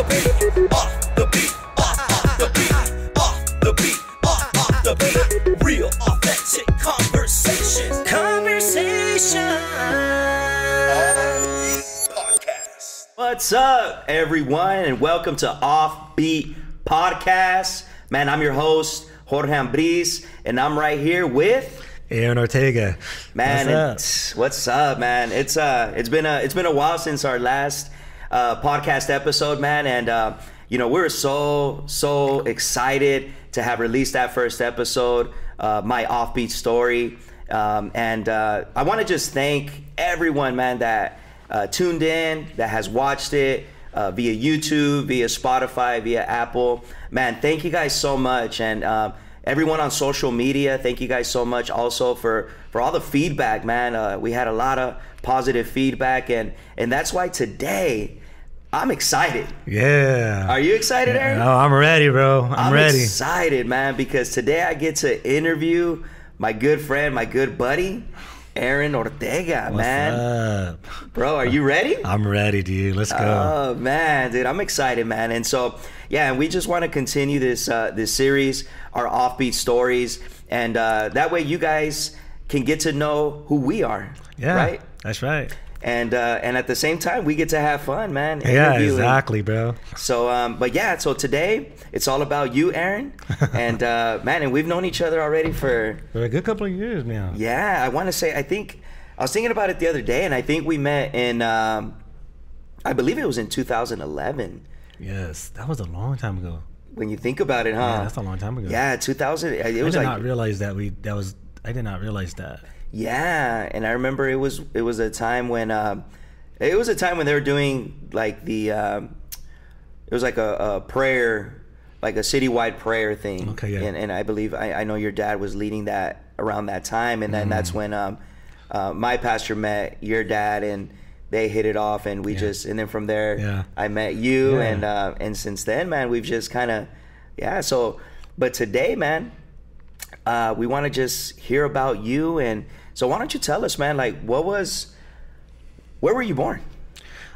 the beat, off the beat, off the beat, off the beat, off the beat. Real, authentic conversations. Podcast. What's up, everyone, and welcome to Offbeat Podcast. Man, I'm your host, Jorge Ambris, and I'm right here with Aaron Ortega. Man, what's up, man? It's been a while since our last podcast episode, man, and we're so excited to have released that first episode, my Offbeat Story, and I want to just thank everyone, man, that tuned in, that has watched it via YouTube, via Spotify, via Apple. Man, thank you guys so much, and everyone on social media, thank you guys so much also for all the feedback, man. We had a lot of positive feedback, and that's why today I'm excited. Yeah. Are you excited, Aaron? Oh, I'm ready, bro. I'm ready. I'm excited, man, because today I get to interview my good friend, my good buddy, Aaron Ortega. What's man. Up? Bro, are you ready? I'm ready, dude. Let's go. Oh, man, dude, I'm excited, man. And so, yeah, and we just want to continue this series, our Offbeat Stories, and that way you guys can get to know who we are. Yeah, right? That's right. And at the same time, we get to have fun, man. Yeah, exactly, bro. So, but yeah, so today it's all about you, Aaron, and man, and we've known each other already for a good couple of years now. Yeah, I want to say, I was thinking about it the other day, and I think we met in, I believe it was in 2011. Yes, that was a long time ago. When you think about it, huh? Yeah, that's a long time ago. Yeah, 2000. I did not realize that. I did not realize that. Yeah, and I remember it was a time when they were doing like the it was like a prayer, like a citywide prayer thing. Okay, yeah. And I believe I know your dad was leading that around that time, and then that's when my pastor met your dad, and they hit it off, and we just, and then from there I met you, and since then, man, we've just kind of So, but today, man, we want to just hear about you. And so why don't you tell us, man, like where were you born?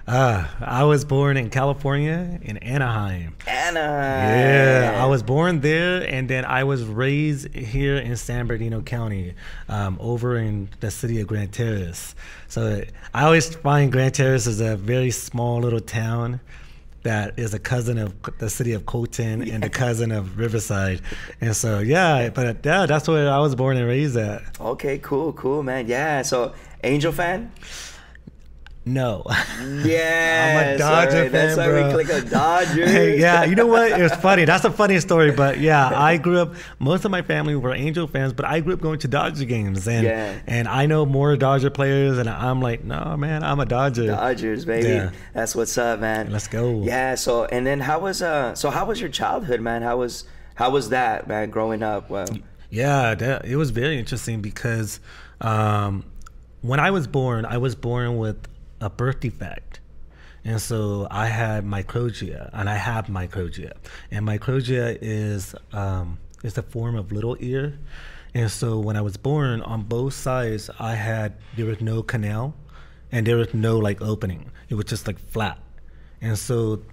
I was born in California, in Anaheim. Anaheim. Yeah, I was born there, and then I was raised here in San Bernardino County, over in the city of Grand Terrace. So I always find Grand Terrace is a very small little town that is a cousin of the city of Colton and the cousin of Riverside. And so, that's where I was born and raised at. Okay, cool, man. Yeah, so Angel fan? No. Yeah, I'm a Dodger fan, that's bro. why we click on Dodgers. Hey, yeah, you know what? It was funny. That's a funny story. But yeah, I grew up, most of my family were Angel fans, but I grew up going to Dodger games. And I know more Dodger players, and I'm like, no, man, I'm a Dodger. Dodgers, baby. Yeah. That's what's up, man. Let's go. Yeah, so, and then how was your childhood, man? How was that, man, growing up? Well, yeah, it was very interesting because when I was born with a birth defect, and so I had Microtia, and I have Microtia, and Microtia is a form of little ear, and so when I was born, on both sides there was no canal, and there was no like opening. It was just like flat, and so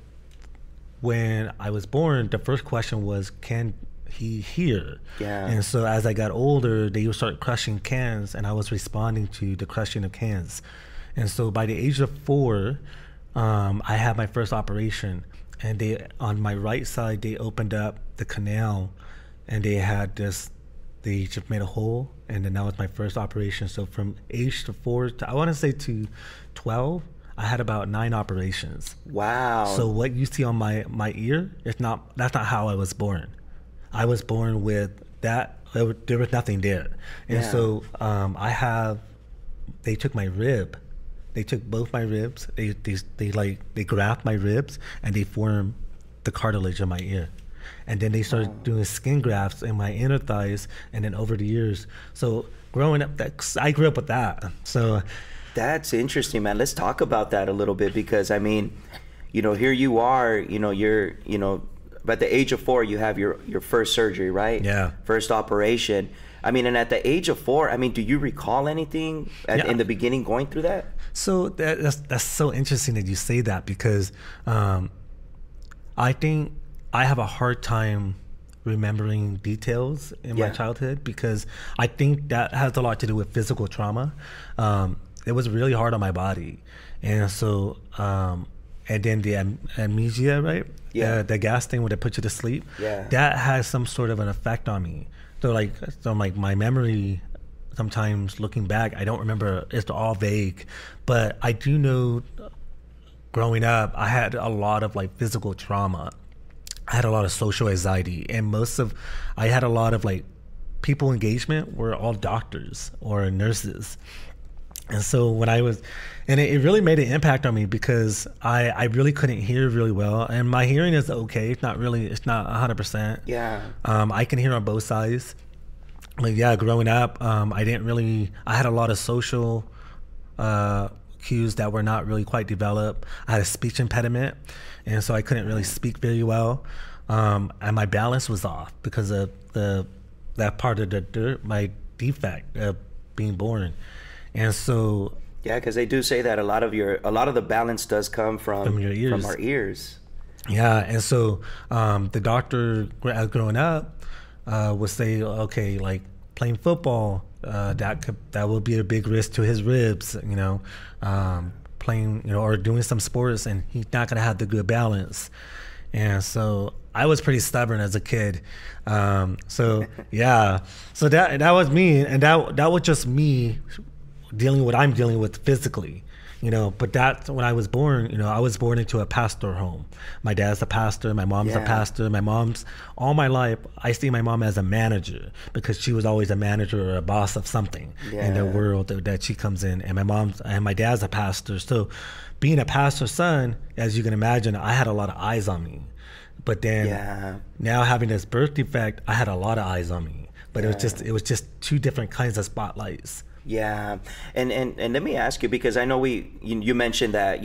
when I was born, the first question was, can he hear? Yeah. And so as I got older, they would start crushing cans, and I was responding to the crushing of cans. And so by the age of 4, I had my first operation, and on my right side, they opened up the canal, and they just made a hole, and then that was my first operation. So from age to 4 to, I want to say to 12, I had about 9 operations. Wow. So what you see on my ear, that's not how I was born. I was born with that, there was nothing there. And so they took my rib. They took both my ribs. They grafted my ribs, and they formed the cartilage of my ear. And then they started doing skin grafts in my inner thighs, and then over the years. So growing up, I grew up with that. So that's interesting, man. Let's talk about that a little bit, because I mean, here you are. You're at the age of 4, you have your first surgery, right? Yeah. First operation. I mean, and at the age of 4, I mean, do you recall anything in the beginning going through that? So that's so interesting that you say that, because I think I have a hard time remembering details in my childhood because I think that has a lot to do with physical trauma. It was really hard on my body. And so, and then the amnesia, right? Yeah. The gas thing where they put you to sleep. Yeah. That has some sort of an effect on me. So like my memory, sometimes looking back, I don't remember. It's all vague. But I do know growing up, I had a lot of like physical trauma. I had a lot of social anxiety, and I had a lot of like people engagement were all doctors or nurses. And so when it really made an impact on me because I really couldn't hear really well, and my hearing is okay. It's not 100%. Yeah. I can hear on both sides. But yeah, growing up, I had a lot of social cues that were not really quite developed. I had a speech impediment, and so I couldn't really speak very well. And my balance was off because of that part of my defect of being born. And so yeah, because they do say that a lot of the balance does come from your ears. From our ears. Yeah, and so the doctor growing up would say, okay, like playing football, that will be a big risk to his ribs, playing, or doing some sports, and he's not gonna have the good balance. And so I was pretty stubborn as a kid. So yeah, so that was me, and that was just me dealing with what I'm dealing with physically, but that's when I was born. I was born into a pastor home. My dad's a pastor, my mom's a pastor. All my life I see my mom as a manager because she was always a manager or a boss of something in the world that she comes in. And my dad's a pastor. So being a pastor's son, as you can imagine, I had a lot of eyes on me. But then now having this birth defect, I had a lot of eyes on me. But it was just two different kinds of spotlights. Yeah, and let me ask you, because I know you mentioned that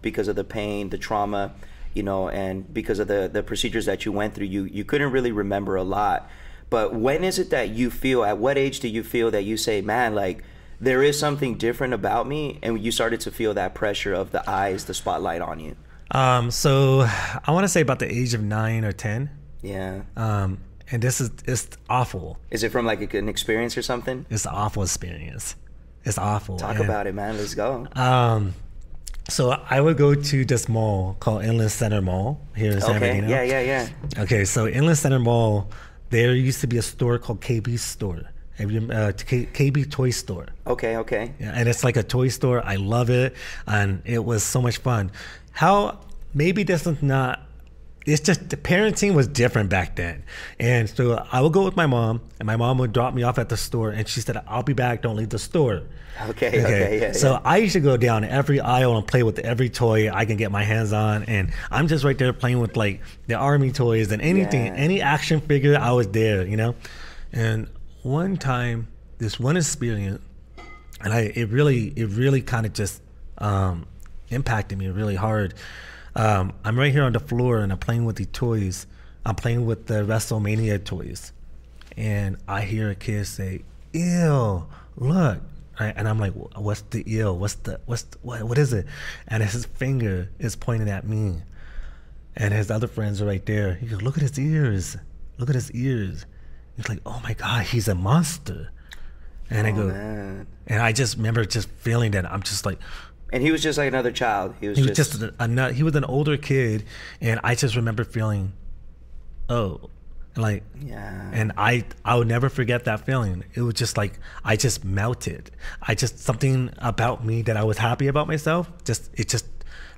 because of the pain, the trauma, and because of the procedures that you went through, you couldn't really remember a lot. But when is it that you feel? At what age do you feel that you say, man, like there is something different about me, and you started to feel that pressure of the eyes, the spotlight on you? So I want to say about the age of 9 or 10. Yeah. And it's awful. Is it from like an experience or something? It's an awful experience. It's awful. Talk about it, man. Let's go. So I would go to this mall called Inland Center Mall here in San Bernardino. Yeah. Okay, so Inland Center Mall, there used to be a store called KB Store. KB Toy Store. Okay. Yeah, and it's like a toy store. I love it, and it was so much fun. Maybe this is not. It's just the parenting was different back then. And so I would go with my mom, and my mom would drop me off at the store, and she said, I'll be back, don't leave the store. Okay. So I used to go down every aisle and play with every toy I can get my hands on, and I'm just right there playing with like the army toys and anything, any action figure, I was there, And one time, this one experience, and it really kind of just impacted me really hard. I'm right here on the floor and I'm playing with the toys. I'm playing with the WrestleMania toys. And I hear a kid say, ew, look. And I'm like, what's the ew? What is it? And his finger is pointing at me. And his other friends are right there. He goes, look at his ears. Look at his ears. He's like, oh my God, he's a monster. And I go, man. And I just remember just feeling that. I'm just like, and he was just like another child. He was just he was an older kid, and I just remember feeling, and I would never forget that feeling. It was just like I just melted. Something about me that I was happy about myself. It just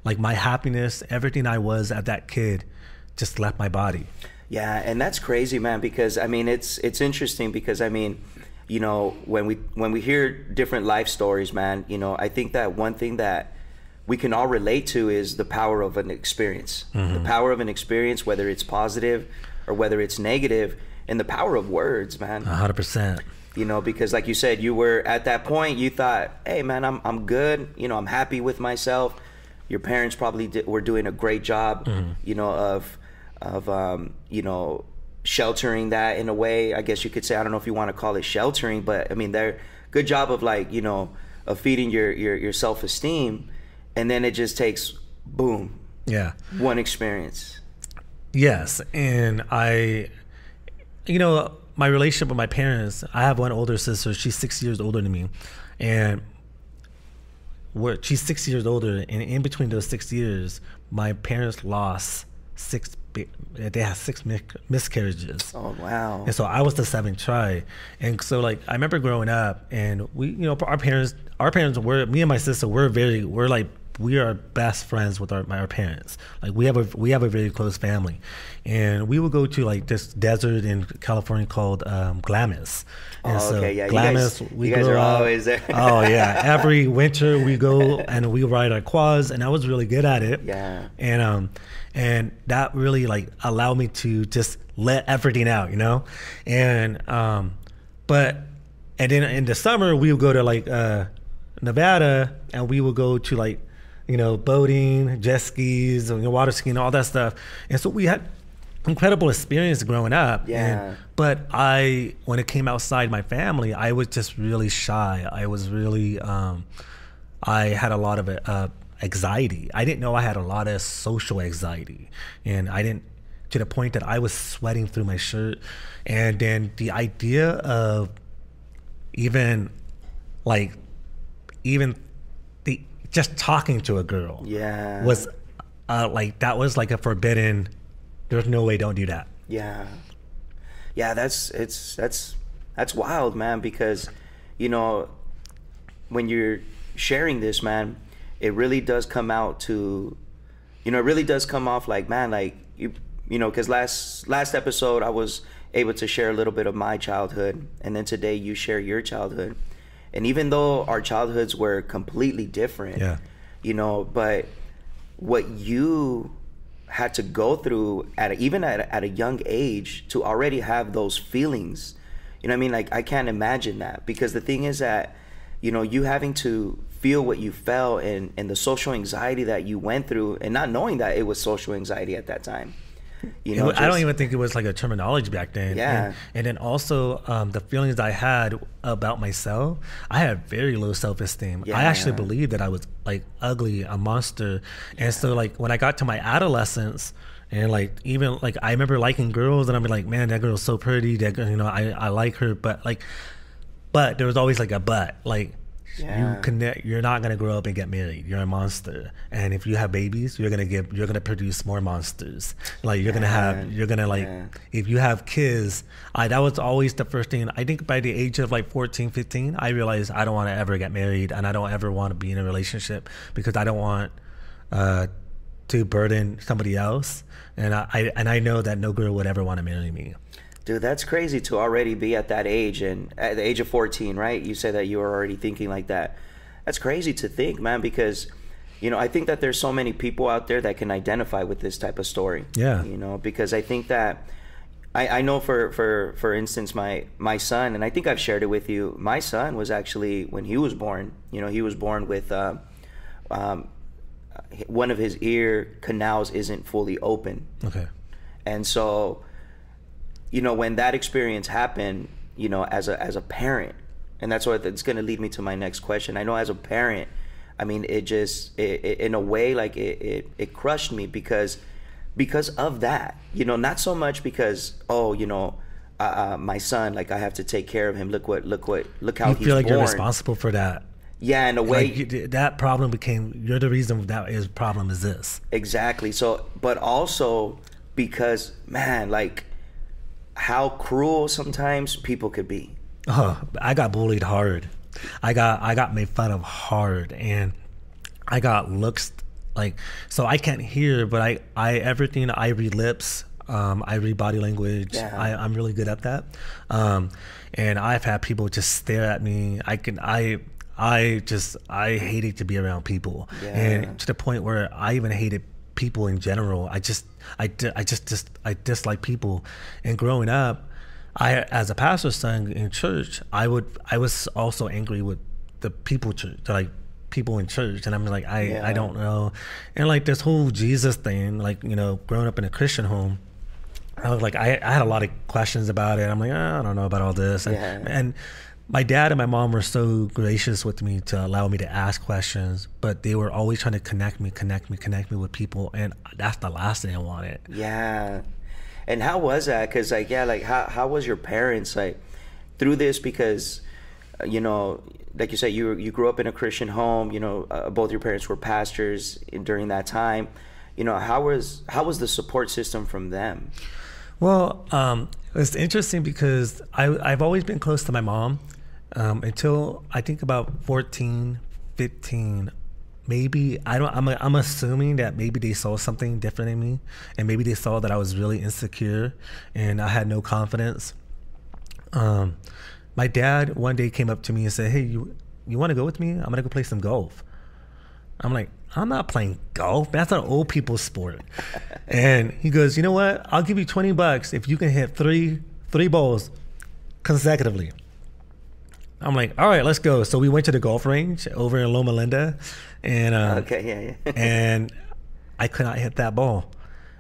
like my happiness, everything I was at that kid, just left my body. Yeah, and that's crazy, man. Because I mean, it's interesting because I mean, when we hear different life stories, man, I think that one thing that we can all relate to is the power of an experience. Mm-hmm. The power of an experience, whether it's positive or whether it's negative, and the power of words, man. 100%. Because like you said, you were at that point, you thought, hey, man, I'm good. I'm happy with myself. Your parents probably were doing a great job, of sheltering that in a way, I guess you could say. I don't know if you want to call it sheltering, but I mean, they're good job of like, of feeding your self-esteem. And then it just takes, boom. Yeah. One experience. Yes, and my relationship with my parents. I have one older sister. She's 6 years older than me, and she's 6 years older. And in between those 6 years, my parents lost they had six miscarriages. Oh wow! And so I was the seventh child, and so like I remember growing up, and our parents were, me and my sister we are best friends with our parents. Like we have a very close family, and we would go to like this desert in California called Glamis. And Glamis, you guys are always there. Oh yeah, every winter we go and we ride our quads, and I was really good at it. Yeah, and that really like allowed me to just let everything out, and then in the summer we would go to like Nevada, and we would go to like boating, jet skis, water skiing, all that stuff. And so we had incredible experience growing up. Yeah. But when it came outside my family, I was just really shy. I was really, I had a lot of anxiety. I didn't know I had a lot of social anxiety. And to the point that I was sweating through my shirt. And then the idea of just talking to a girl was that was like a forbidden. There's no way, don't do that. Yeah that's wild, man, because when you're sharing this, man, it really does come out to it really does come off like, man, like because last episode I was able to share a little bit of my childhood, and then today you share your childhood. And even though our childhoods were completely different, but what you had to go through at a young age to already have those feelings, what I mean? Like, I can't imagine that, because the thing is that, you having to feel what you felt and the social anxiety that you went through, and not knowing that it was social anxiety at that time. I don't even think it was like a terminology back then. Yeah. And then also the feelings I had about myself, I had very low self-esteem. I actually believed that I was like ugly, a monster. And so like when I got to my adolescence, and like even like I remember liking girls, and I'd be like, man, that girl's so pretty, that girl, I like her, but there was always like a but. Like, you're not gonna grow up and get married. You're a monster, and if you have babies, you're gonna produce more monsters. Like if you have kids, that was always the first thing. I think by the age of like 14, 15, I realized I don't want to ever get married, and I don't ever want to be in a relationship, because I don't want to burden somebody else, and I know that no girl would ever want to marry me. Dude, that's crazy to already be at that age, and at the age of 14, right? You said that you were already thinking like that. That's crazy to think, man, because, I think that there's so many people out there that can identify with this type of story. Yeah. Because I think that, I know for instance, my son, and I think I've shared it with you, my son was actually, when he was born, he was born with one of his ear canals isn't fully open. Okay. And so, when that experience happened, as a parent, and that's what it's going to lead me to my next question. I know as a parent, I mean, it in a way, like it crushed me because of that, not so much because, my son, like I have to take care of him. Look how he's feel like born. You're responsible for that. Yeah, in a way, that problem you're the reason that his problem is this. Exactly. So, but also because, man, like, how cruel sometimes people could be. Oh, I got bullied hard. I got made fun of hard, and I got looks like, so I can't hear, but I everything, I read lips, I read body language. Yeah. I'm really good at that. And I've had people just stare at me. I hated to be around people. Yeah. And to the point where I even hated people in general. I dislike people. And growing up, as a pastor's son in church, I was also angry with the people in church, and I'm like, I don't know. And like this whole Jesus thing, like, growing up in a Christian home, I was like, I had a lot of questions about it. I'm like, I don't know about all this. my dad and my mom were so gracious with me to allow me to ask questions, but they were always trying to connect me with people, and that's the last thing I wanted. Yeah. And how was that? Because like, yeah, like how was your parents like through this? Because you know, like you said, you grew up in a Christian home. You know, both your parents were pastors during that time. You know, how was the support system from them? Well, it's interesting because I've always been close to my mom until I think about 14, 15. Maybe I'm assuming that maybe they saw something different in me, and maybe they saw that I was really insecure and I had no confidence. My dad one day came up to me and said, "Hey, you want to go with me? I'm gonna go play some golf." I'm like, "I'm not playing golf. That's an old people's sport." And he goes, "You know what? I'll give you $20 if you can hit three balls consecutively." I'm like, "All right, let's go." So we went to the golf range over in Loma Linda, and Okay, yeah. and I could not hit that ball,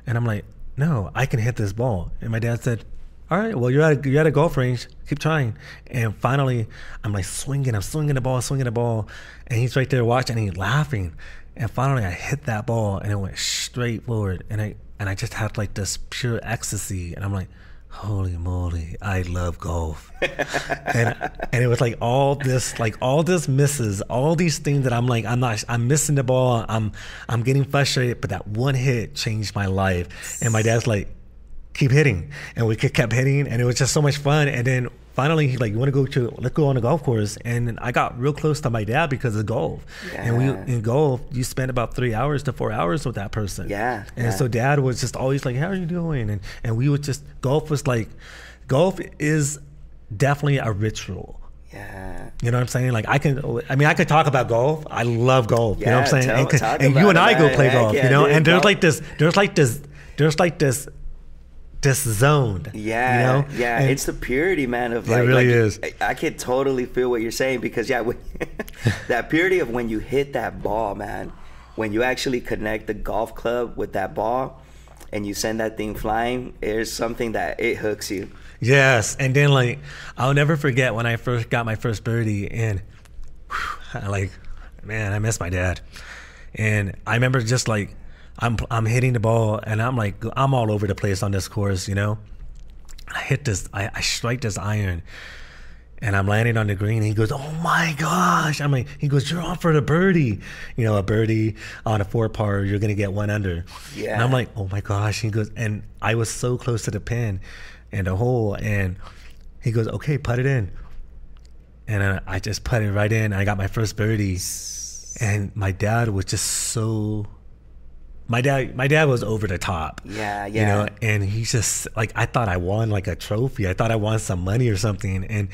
and I'm like, "No, I can hit this ball." And my dad said, "All right, well, you're at a golf range. Keep trying." And finally, I'm like I'm swinging the ball, and he's right there watching, and he's laughing. And finally, I hit that ball, and it went straight forward, and I just had like this pure ecstasy, and I'm like, "Holy moly, I love golf." and it was like all this misses, all these things that I'm missing the ball, I'm getting frustrated, but that one hit changed my life. And my dad's like, "Keep hitting," and we kept hitting, and it was just so much fun. And then finally he's like, let's go on the golf course. And I got real close to my dad because of golf. Yeah. And in golf, you spend about 3 hours to 4 hours with that person. Yeah. And so dad was just always like, "How are you doing?" And we would just, golf is definitely a ritual. Yeah. You know what I'm saying? Like I could talk about golf. I love golf. Yeah, you know what I'm saying? And you and I go play golf, you know? And there's like this zone. Yeah, you know? Yeah, and it's the purity, man. Of like, it really is. I could totally feel what you're saying, because that purity of when you hit that ball, man, when you actually connect the golf club with that ball, and you send that thing flying, there's something that it hooks you. Yes, and then like I'll never forget when I first got my first birdie, and I miss my dad, and I remember just like. I'm hitting the ball, and I'm all over the place on this course, you know. I strike this iron, and I'm landing on the green, and he goes, "Oh my gosh." He goes, "You're on for the birdie." You know, a birdie on a 4-par, you're going to get 1 under. Yeah. And I'm like, "Oh my gosh." He goes, and I was so close to the pin and the hole, and he goes, "Okay, putt it in." And I just putted right in. I got my first birdie, and my dad was just so... My dad was over the top. Yeah. You know, and he's just like, I thought I won like a trophy. I thought I won some money or something. And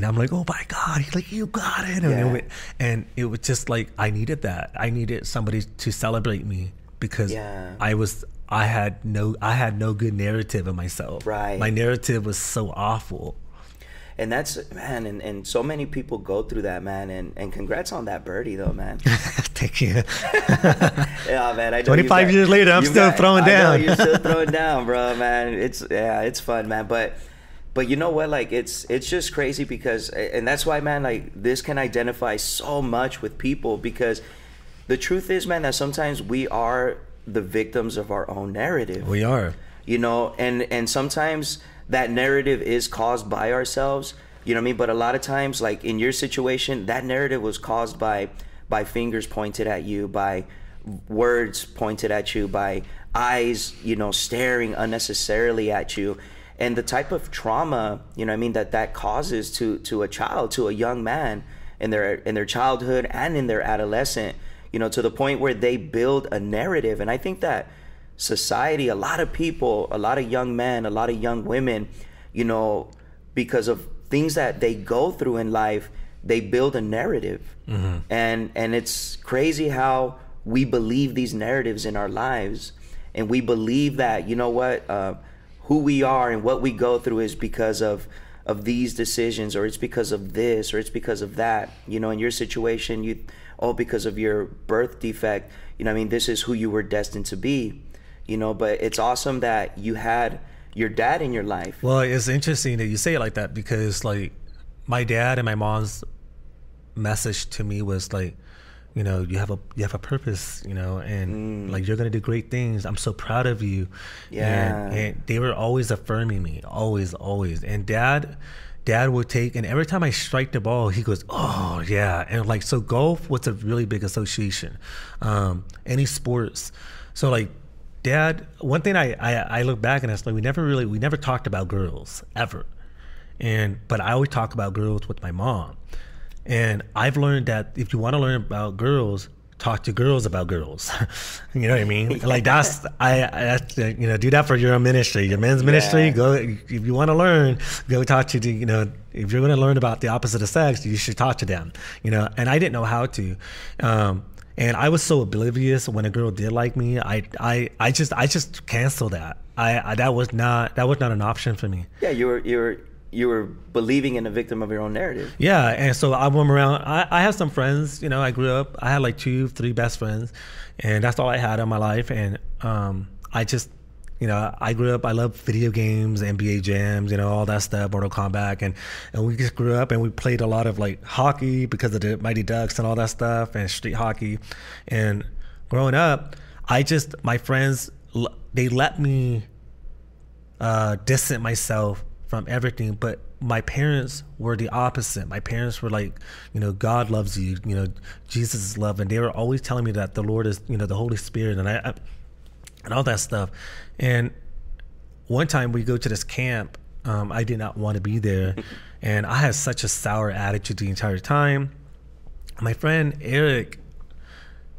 I'm like, "Oh my God." He's like, "You got it." Yeah. And it was just like, I needed that. I needed somebody to celebrate me, because I had no good narrative of myself. Right. My narrative was so awful. And that's, man, and so many people go through that, man, and congrats on that birdie, though, man. Thank you. Yeah, man. I know 25 years later, I'm still throwing down. I know you're still throwing down, bro, man. It's fun, man. But you know what? Like, it's just crazy, because, and that's why, man, like, this can identify so much with people, because the truth is, man, that sometimes we are the victims of our own narrative. We are. You know, and sometimes that narrative is caused by ourselves, you know what I mean? But a lot of times, like in your situation, that narrative was caused by fingers pointed at you, by words pointed at you, by eyes, you know, staring unnecessarily at you. And the type of trauma, you know what I mean, that causes to a child, to a young man in their childhood and in their adolescent, you know, to the point where they build a narrative. And I think that society, a lot of people, a lot of young men, a lot of young women, you know, because of things that they go through in life, they build a narrative. Mm-hmm. And it's crazy how we believe these narratives in our lives, and we believe that, you know what, who we are and what we go through is because of these decisions, or it's because of this, or it's because of that. You know, in your situation, because of your birth defect, you know what I mean, this is who you were destined to be. You know, but it's awesome that you had your dad in your life. Well, it's interesting that you say it like that, because like my dad and my mom's message to me was like, you know, you have a purpose, you know, and like you're gonna do great things. I'm so proud of you. Yeah. And they were always affirming me, always. And dad would take, and every time I strike the ball, he goes, oh yeah. And like, so golf was a really big association. Any sports. So like dad, one thing I look back and it's like we never talked about girls ever. But I always talk about girls with my mom. And I've learned that if you want to learn about girls, talk to girls about girls. You know what I mean? Like that's you know, do that for your ministry, your men's ministry. Go, if you want to learn, go talk to you know, if you're going to learn about the opposite of sex, you should talk to them. You know, and I didn't know how to. And I was so oblivious when a girl did like me. I just canceled that. That was not an option for me. Yeah, you were believing in a victim of your own narrative. Yeah, and so I went around. I have some friends. You know, I grew up. I had like 2-3 best friends, and that's all I had in my life. And I just, you know, I grew up. I love video games, NBA jams, you know, all that stuff, Mortal Kombat, and we just grew up and we played a lot of like hockey because of the Mighty Ducks and all that stuff, and street hockey. And growing up, my friends, they let me distance myself from everything, but my parents were the opposite. My parents were like, you know, God loves you, you know, Jesus is love, and they were always telling me that the Lord is, you know, the Holy Spirit, and I and all that stuff. And one time we go to this camp, I did not want to be there, and I had such a sour attitude the entire time. My friend Eric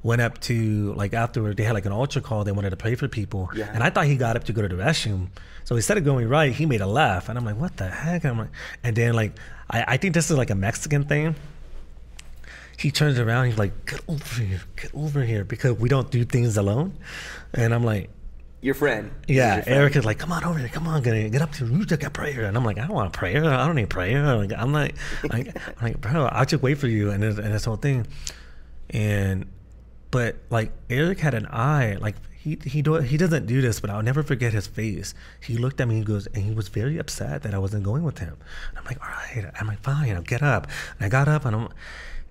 went up to, like, afterward, they had like an altar call, they wanted to pray for people, and I thought he got up to go to the restroom. So instead of going right, he made a left, and I'm like, what the heck? And then like, I think this is like a Mexican thing. He turns around, he's like, get over here, because we don't do things alone. And I'm like, your friend. Yeah, Eric is like, come on over here, come on, get up to you, get prayer. And I'm like, I don't want prayer, I don't need prayer. I'm like, bro, I'll just wait for you, and this whole thing. But like, Eric had an eye, like, he doesn't do this, but I'll never forget his face. He looked at me, and he was very upset that I wasn't going with him. And I'm like, all right, I'm like, fine, I'll get up. And I got up,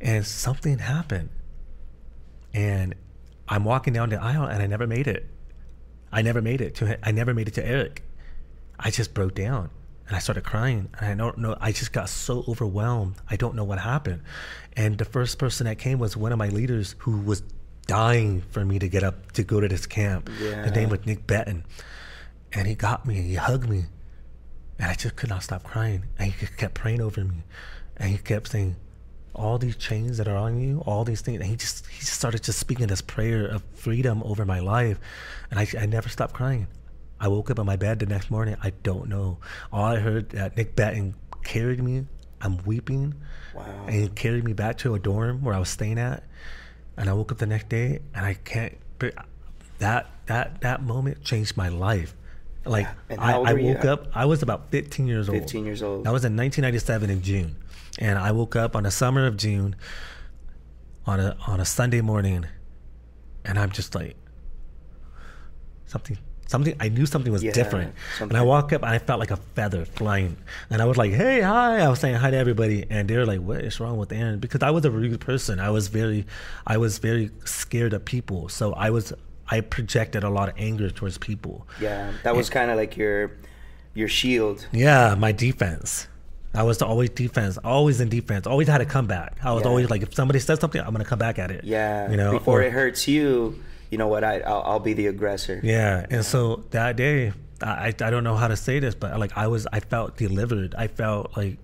and something happened. And I'm walking down the aisle, and I never made it. I never made it to Eric. I just broke down, and I started crying, and I don't know, I just got so overwhelmed. I don't know what happened. And the first person that came was one of my leaders who was dying for me to get up to go to this camp. His name was Nick Betton, and he got me and he hugged me, and I just could not stop crying. And he kept praying over me, and he kept saying, all these chains that are on you, all these things, and he just started just speaking this prayer of freedom over my life, and I never stopped crying. I woke up in my bed the next morning. I don't know. All I heard that Nick Betton carried me. I'm weeping. Wow. And he carried me back to a dorm where I was staying at. And I woke up the next day, and I can't. That moment changed my life. Like, I woke up. I was about 15 years old. 15 years old. That was in 1997 in June, and I woke up on the summer of June, on a Sunday morning, and I'm just like, something. I knew something was different. And I woke up and I felt like a feather flying. And I was like, hey, hi. I was saying hi to everybody. And they were like, what is wrong with Aaron? Because I was a rude person. I was very scared of people. So I projected a lot of anger towards people. Yeah, that was kind of like your shield. Yeah, my defense. I was always defense, always in defense, always had a comeback. I was always like, if somebody says something, I'm going to come back at it. Yeah, you know, before it hurts you. You know what? I'll be the aggressor. Yeah, and so that day, I don't know how to say this, but like I felt delivered. I felt like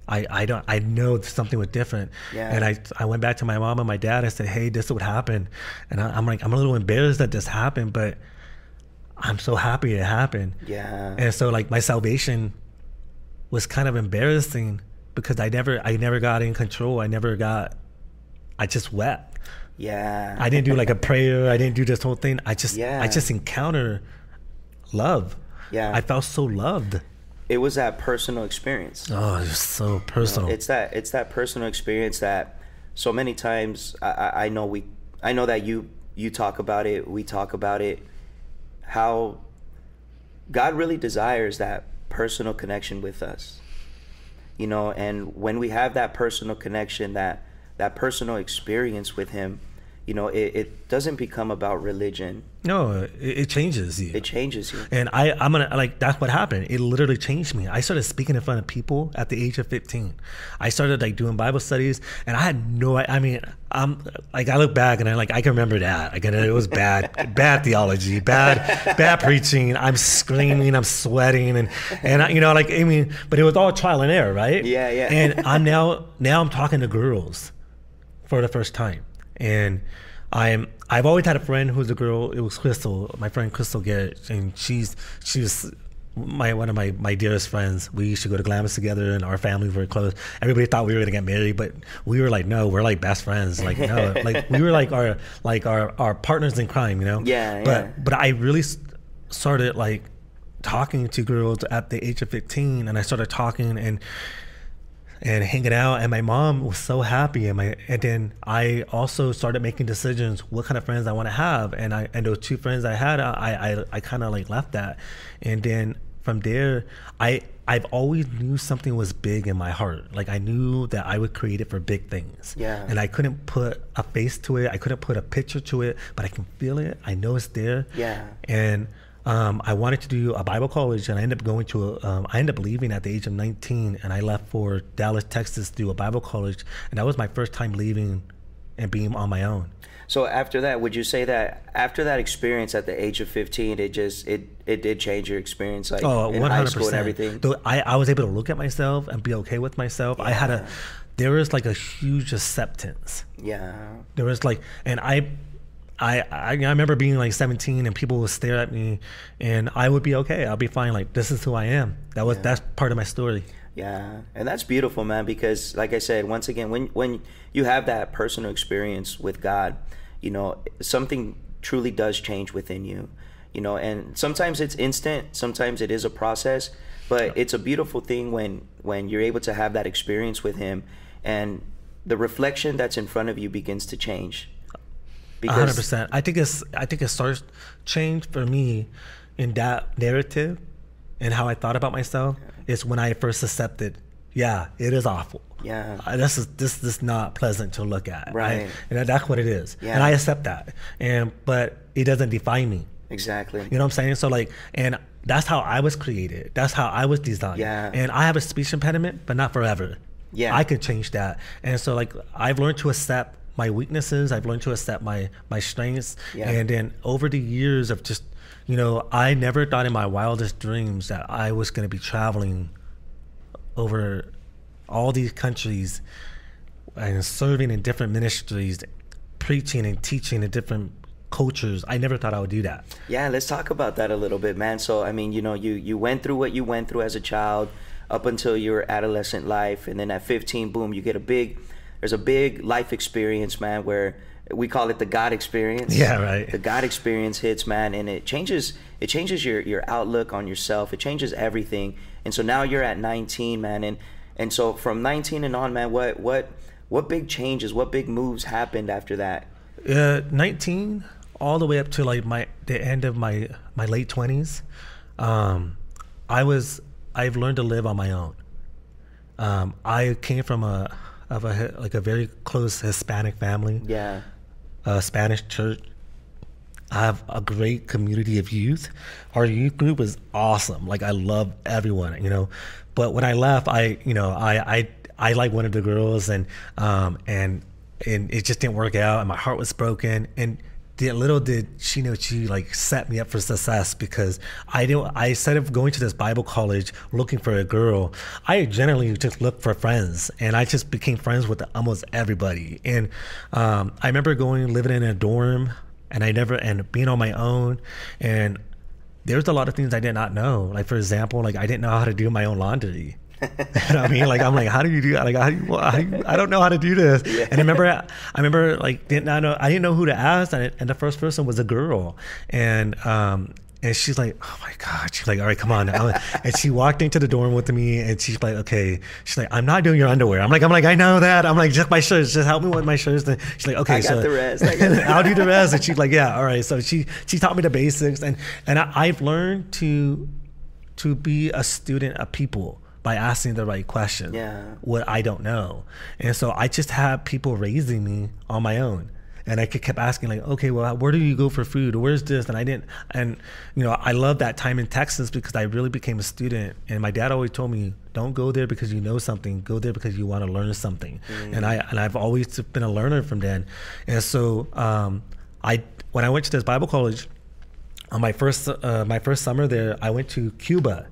I know something was different. Yeah. And I went back to my mom and my dad. I said, hey, this is what happened. And I'm like, I'm a little embarrassed that this happened, but I'm so happy it happened. Yeah. And so like my salvation was kind of embarrassing because I never got in control. I just wept. Yeah. I didn't do like a prayer. I didn't do this whole thing. I just encountered love. Yeah. I felt so loved. It was that personal experience. Oh, it was so personal. You know, it's that personal experience that so many times I know that you talk about it, we talk about it, how God really desires that personal connection with us. you know, and when we have that personal connection, that personal experience with him, you know, it doesn't become about religion. No, it changes you. It changes you. And I'm gonna, like, that's what happened. It literally changed me. I started speaking in front of people at the age of 15. I started like doing Bible studies, and I had no, I mean, I'm like, I look back and I can remember that. Like, it was bad theology, bad preaching. I'm screaming, I'm sweating, and you know, like, I mean, but it was all trial and error, right? Yeah, yeah. And I'm talking to girls for the first time, and I've always had a friend who's a girl. It was Crystal, my friend Crystal Garrett, and she was one of my dearest friends. We used to go to Glamis together, and our families were close. Everybody thought we were gonna get married, but we were like, no, we're like best friends. Like, no, like we were like our partners in crime, you know? Yeah. But I really started like talking to girls at the age of 15, and I started talking and hanging out, and my mom was so happy, and then I also started making decisions what kind of friends I want to have, and those two friends I had, I kind of like left that, and then from there I've always knew something was big in my heart. Like, I knew that I would create it for big things. Yeah. And I couldn't put a face to it, I couldn't put a picture to it, but I can feel it. I know it's there. Yeah. And I wanted to do a Bible college, and I ended up leaving at the age of 19, and I left for Dallas, Texas to do a Bible college, and that was my first time leaving and being on my own. So after that, would you say that after that experience at the age of 15, it did change your experience, like in high school and everything? Though I was able to look at myself and be okay with myself. Yeah. There was like a huge acceptance. Yeah. There was like, and I remember being like 17, and people would stare at me, and I would be okay. I'll be fine. Like, this is who I am. That's part of my story. Yeah, and that's beautiful, man. Because, like I said, once again, when you have that personal experience with God, you know, something truly does change within you. You know, and sometimes it's instant. Sometimes it is a process. But it's a beautiful thing when you're able to have that experience with Him, and the reflection that's in front of you begins to change. 100%. I think it starts change for me in that narrative and how I thought about myself is when I first accepted, yeah, it is awful. Yeah. This is not pleasant to look at. Right. And that's what it is. Yeah. And I accept that. But it doesn't define me. Exactly. You know what I'm saying? So like, and that's how I was created. That's how I was designed. Yeah. And I have a speech impediment, but not forever. Yeah. I could change that. And so like, I've learned to accept my weaknesses. I've learned to accept my strengths. Yeah. And then over the years of just, you know, I never thought in my wildest dreams that I was going to be traveling over all these countries and serving in different ministries, preaching and teaching in different cultures. I never thought I would do that. Yeah, let's talk about that a little bit, man. So, I mean, you know, you went through what you went through as a child up until your adolescent life. And then at 15, boom, you get there's a big life experience, man, where we call it the God experience. Yeah, right. The God experience hits, man, and it changes your outlook on yourself. It changes everything. And so now you're at 19, man, and so from 19 and on, man, what big changes, what big moves happened after that? 19 all the way up to like the end of my late 20s. I've learned to live on my own. I came from a very close Hispanic family. Yeah. A Spanish church. I have a great community of youth. Our youth group is awesome. Like, I love everyone, you know. But when I left, I like one of the girls, and it just didn't work out, and my heart was broken. And little did she know, she like set me up for success, because instead of going to this Bible college looking for a girl, I generally just looked for friends, and I just became friends with almost everybody. And I remember living in a dorm, and being on my own, and there's a lot of things I did not know. Like, for example, like, I didn't know how to do my own laundry. You know what I mean? Like, I'm like, how do you do that? Like, I don't know how to do this. Yeah. And I remember like, I didn't know who to ask, and the first person was a girl, and she's like, oh my God, she's like, all right, come on. And she walked into the dorm with me, and she's like, okay, she's like, I'm not doing your underwear. I'm like, I know that. I'm like, just my shirts, just help me with my shirts. And she's like, okay, I got the rest. I'll do the rest. And she's like, yeah, all right. So she taught me the basics, and I've learned to be a student of people by asking the right questions. Yeah. What I don't know. And so I just had people raising me on my own. And I kept asking, like, okay, well, where do you go for food? Or where's this? And I didn't. And, you know, I love that time in Texas because I really became a student. And my dad always told me, don't go there because you know something. Go there because you want to learn something. And I've always been a learner from then. And so when I went to this Bible college, on my first summer there, I went to Cuba.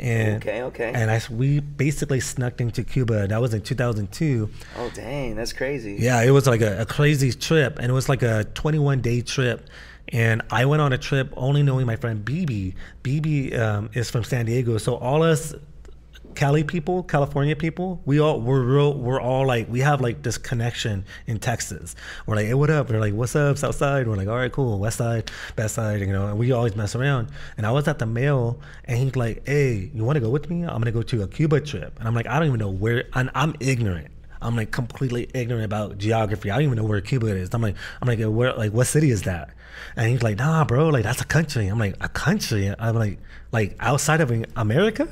And okay. And we basically snuck into Cuba. That was in 2002. Oh, dang, that's crazy. Yeah, it was like a crazy trip, and it was like a 21-day trip. And I went on a trip only knowing my friend BB. BB is from San Diego, so all us California people, we're all like, we have like this connection in Texas. We're like, hey, what up? We're like, what's up, South Side? We're like, all right, cool, West Side, Best Side, you know, and we always mess around. And I was at the mail, and he's like, hey, you want to go with me? I'm gonna go to a Cuba trip. And I'm like, I don't even know where, and I'm ignorant. I'm like completely ignorant about geography. I don't even know where Cuba is. I'm like, where, like, what city is that? And he's like, nah, bro, like, that's a country. I'm like, a country? I'm like outside of America?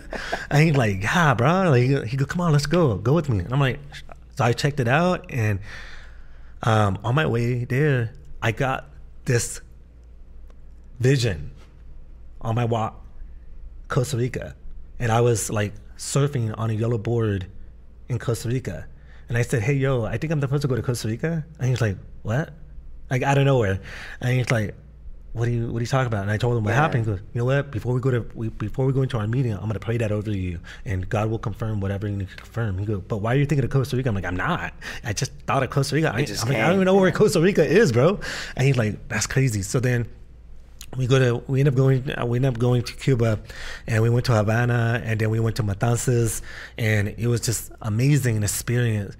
And he's like, yeah, bro. Like, he go, come on, let's go with me. And I'm like, so I checked it out, and on my way there, I got this vision on my walk, Costa Rica. And I was like surfing on a yellow board in Costa Rica. And I said, hey, yo, I think I'm supposed to go to Costa Rica. And he's like, what? Like, out of nowhere. And he's like, what are you talking about? And I told him what happened. He goes, you know what? Before we go into our meeting, I'm going to pray that over you, and God will confirm whatever you need to confirm. He goes, but why are you thinking of Costa Rica? I'm like, I'm not. I just thought of Costa Rica. I'm like, I don't even know where Costa Rica is, bro. And he's like, that's crazy. So then we end up going to Cuba, and we went to Havana, and then we went to Matanzas, and it was just amazing experience.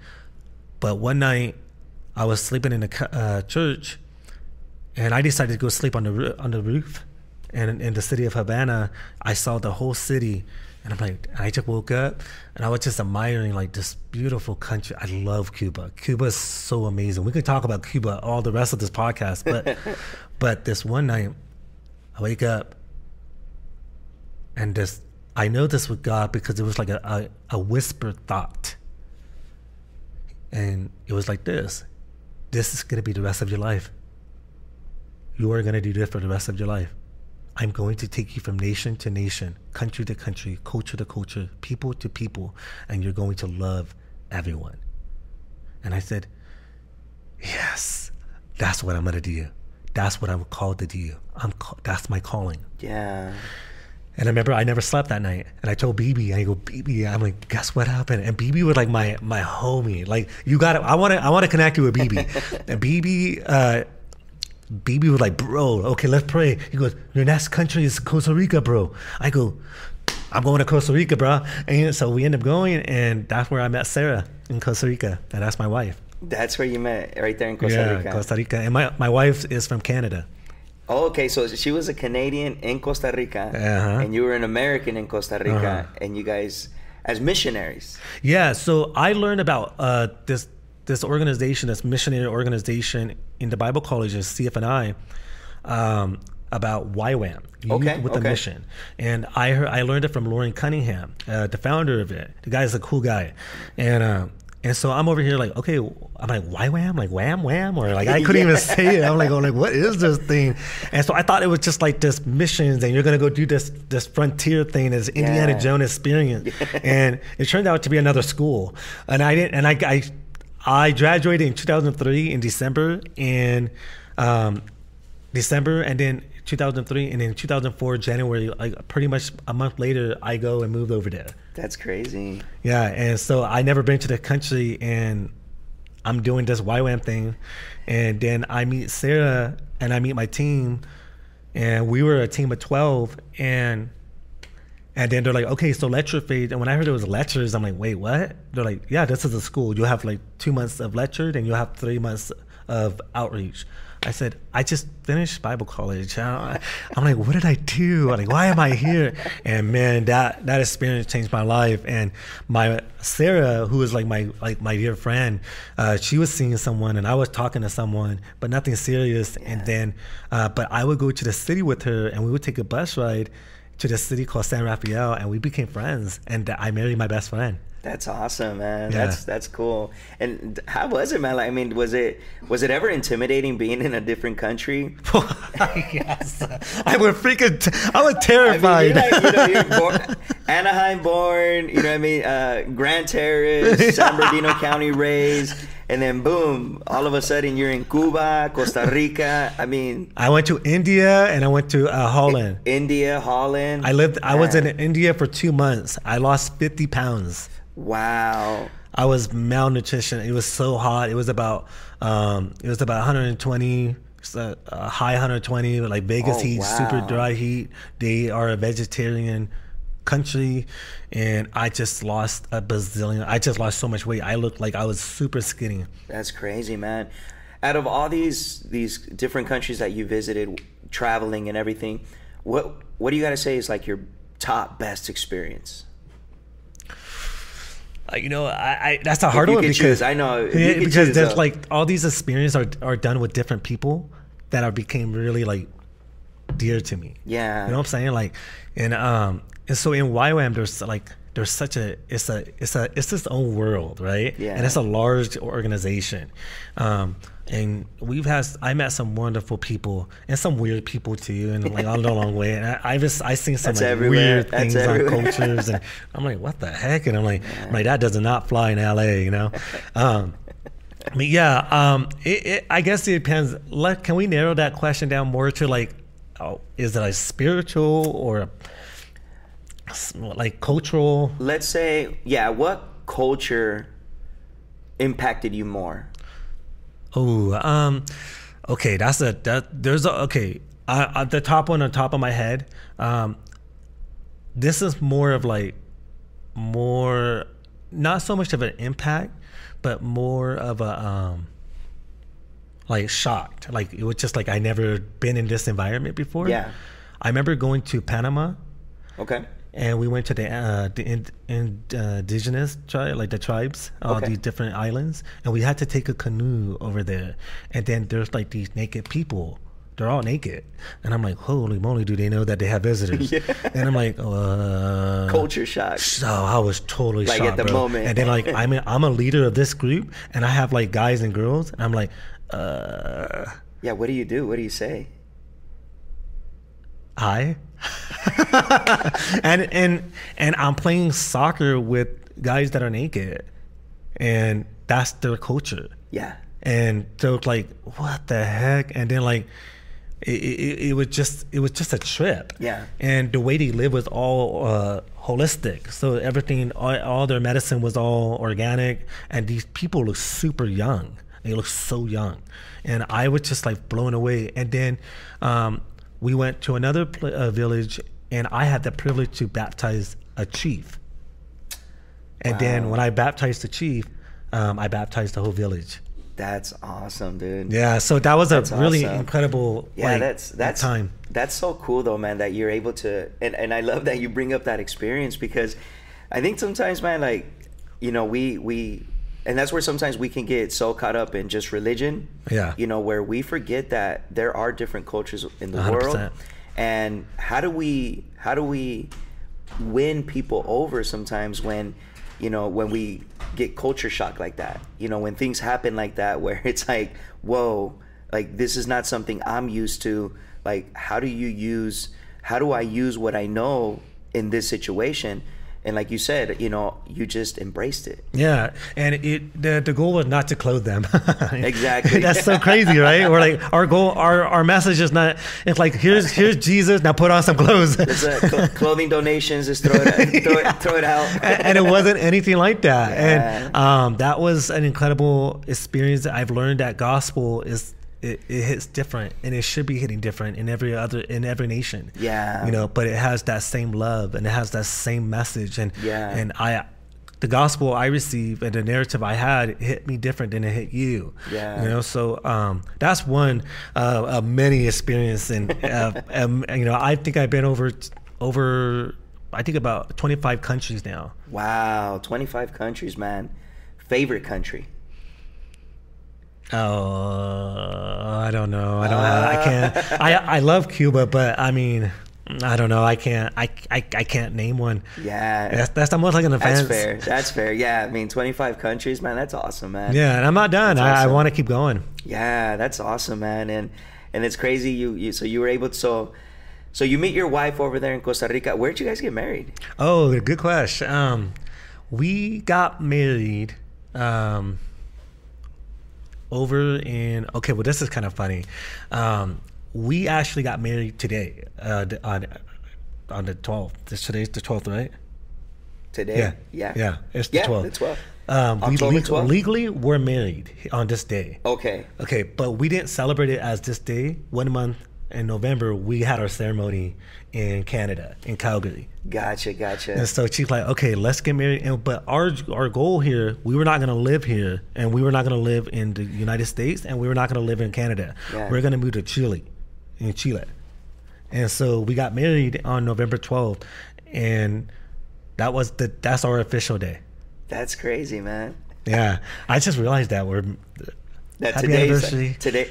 But one night I was sleeping in the church, and I decided to go sleep on the roof. And in the city of Havana, I saw the whole city, and I'm like, I just woke up, and I was just admiring like this beautiful country. I love Cuba. Cuba is so amazing. We could talk about Cuba all the rest of this podcast, but this one night, I wake up, and I know this was God because it was like a whispered thought. And it was like this is going to be the rest of your life. You are going to do this for the rest of your life. I'm going to take you from nation to nation, country to country, culture to culture, people to people, and you're going to love everyone. And I said, yes, that's what I'm going to do. That's what I'm called to do. That's my calling. Yeah. And I remember I never slept that night. And I told BB, I go, BB, I'm like, guess what happened? And BB was like my homie. Like, you got it. I want to connect you with BB. And BB was like, bro, okay, let's pray. He goes, your next country is Costa Rica, bro. I go, I'm going to Costa Rica, bro. And so we end up going, and that's where I met Sarah in Costa Rica. And that's my wife. That's where you met, right there in Costa Rica. Yeah, Costa Rica. And my wife is from Canada. Oh, okay, so she was a Canadian in Costa Rica, and you were an American in Costa Rica, and you guys as missionaries. Yeah, so I learned about this organization, this missionary organization in the Bible colleges, CFNI, about YWAM, Youth with a Mission. And I learned it from Lauren Cunningham, the founder of it. The guy's a cool guy. And so I'm over here like, okay, I'm like, YWAM? Like, wham? Or like, I couldn't even say it. I'm like, what is this thing? And so I thought it was just like this missions, and you're going to go do this frontier thing, this Indiana Jones experience. And it turned out to be another school. And I graduated in 2003 in December, and then 2003, and then 2004 January, like pretty much a month later, I go and move over there. That's crazy. Yeah, and so I never been to the country, and I'm doing this YWAM thing, and then I meet Sarah, and I meet my team, and we were a team of 12, and then they're like, okay, so lecture phase. And when I heard it was lectures, I'm like, wait, what? They're like, yeah, this is a school. You'll have like 2 months of lecture, and you'll have 3 months of outreach. I said, I just finished Bible college. I'm like, what did I do? Like, why am I here? And man, that experience changed my life. And my Sarah, who was like my dear friend, she was seeing someone, and I was talking to someone, but nothing serious. Yeah. And then, but I would go to the city with her, and we would take a bus ride to the city called San Rafael, and we became friends, and I married my best friend. That's awesome, man. Yeah. That's cool. And how was it, man? Like, I mean, was it ever intimidating being in a different country? Yes, I was terrified. I mean, you're born, Anaheim born, you know what I mean? Grand Terrace, San Bernardino County raised, and then boom, all of a sudden you're in Cuba, Costa Rica. I mean, I went to India and I went to Holland. India, Holland. I was in India for 2 months. I lost 50 pounds. Wow. I was malnutrition. It was so hot. It was about 120, high 120, like Vegas heat, wow. super dry heat. They are a vegetarian country, and I just lost a bazillion. I just lost so much weight. I looked like I was super skinny. That's crazy, man. Out of all these different countries that you visited, traveling and everything, what do you got to say is like your top best experience? I that's a hard one because choose, I know because there's like all these experiences are done with different people that became really like dear to me. Yeah, you know what I'm saying? Like, and so in YWAM there's such it's its own world, right? Yeah, and it's a large organization. And I met some wonderful people and some weird people too, and like all along the way. And I seen some like weird things on cultures, and I'm like, what the heck? And I'm like, that does not fly in LA, you know. But yeah, I guess it depends. Can we narrow that question down more to like, is it a spiritual or like cultural? Let's say, yeah, what culture impacted you more? Oh, okay. At the top on top of my head, this is more of like not so much of an impact, but more of a like shocked. Like it was just like I never been in this environment before. Yeah, I remember going to Panama. Okay. And we went to the indigenous tribe, like the tribes, these different islands, and we had to take a canoe over there. And then there's like these naked people. They're all naked, and I'm like, holy moly, do they know that they have visitors? Yeah. And I'm like, culture shock. So I was totally like shocked, at the bro. moment. And then like I'm a leader of this group, and I have like guys and girls, and I'm like, yeah. What do you do? What do you say? Hi. and I'm playing soccer with guys that are naked, and that's their culture. Yeah. And so like, what the heck? And then like it was just a trip. Yeah. And the way they live was all holistic. So everything, all their medicine was all organic, and these people look super young. They look so young, and I was just like blown away. And then we went to another village, and I had the privilege to baptize a chief. And then when I baptized the chief, I baptized the whole village. That's awesome, dude. Yeah, so that was that's a really awesome. incredible that's time. That's so cool though, man, that you're able to, and I love that you bring up that experience, because I think sometimes, man, like, you know, we and that's where sometimes we can get so caught up in just religion, you know, where we forget that there are different cultures in the 100%. World, and how do we win people over sometimes when, you know, when we get culture shock like that, you know, when things happen like that, where it's like, whoa, like this is not something I'm used to. Like, how do I use what I know in this situation? And like you said, you know, you just embraced it. Yeah, and the goal was not to clothe them. Exactly. That's so crazy, right? Or like our goal, our message is not. It's like here's Jesus. Now put on some clothes. It's clothing donations. Just throw it out. And it wasn't anything like that. Yeah. And that was an incredible experience. I've learned that gospel is. It hits different, and it should be hitting different in every nation. Yeah, you know, but it has that same love, and it has that same message, and the gospel I received and the narrative I had hit me different than it hit you. Yeah, you know, so that's one of many experiences, and you know, I think I've been over I think about 25 countries now. Wow, 25 countries, man. Favorite country? Oh, I don't know. I can't. I love Cuba, but I mean, I don't know. I can't name one. Yeah. That's almost like an offense. That's fair. That's fair. Yeah. I mean, 25 countries, man. That's awesome, man. Yeah, and I'm not done. That's I awesome. want to keep going. Yeah, that's awesome, man. And it's crazy. So you were able to, so you meet your wife over there in Costa Rica. Where'd you guys get married? Oh, good question. We got married over in, okay, well, this is kind of funny. We actually got married today on the 12th. Today's the 12th, right? Today? Yeah, it's the 12th. The 12th. We 12th? legally we're married on this day. Okay. But we didn't celebrate it as this day. 1 month in November, we had our ceremony in Canada, in Calgary. Gotcha. And so she's like, okay, let's get married. But our goal here, we were not going to live here, and we were not going to live in the United States, and we were not going to live in Canada. Yeah. We're going to move to Chile. And so we got married on November 12th, and that's our official day. That's crazy, man. Yeah, I just realized that happy anniversary. Today.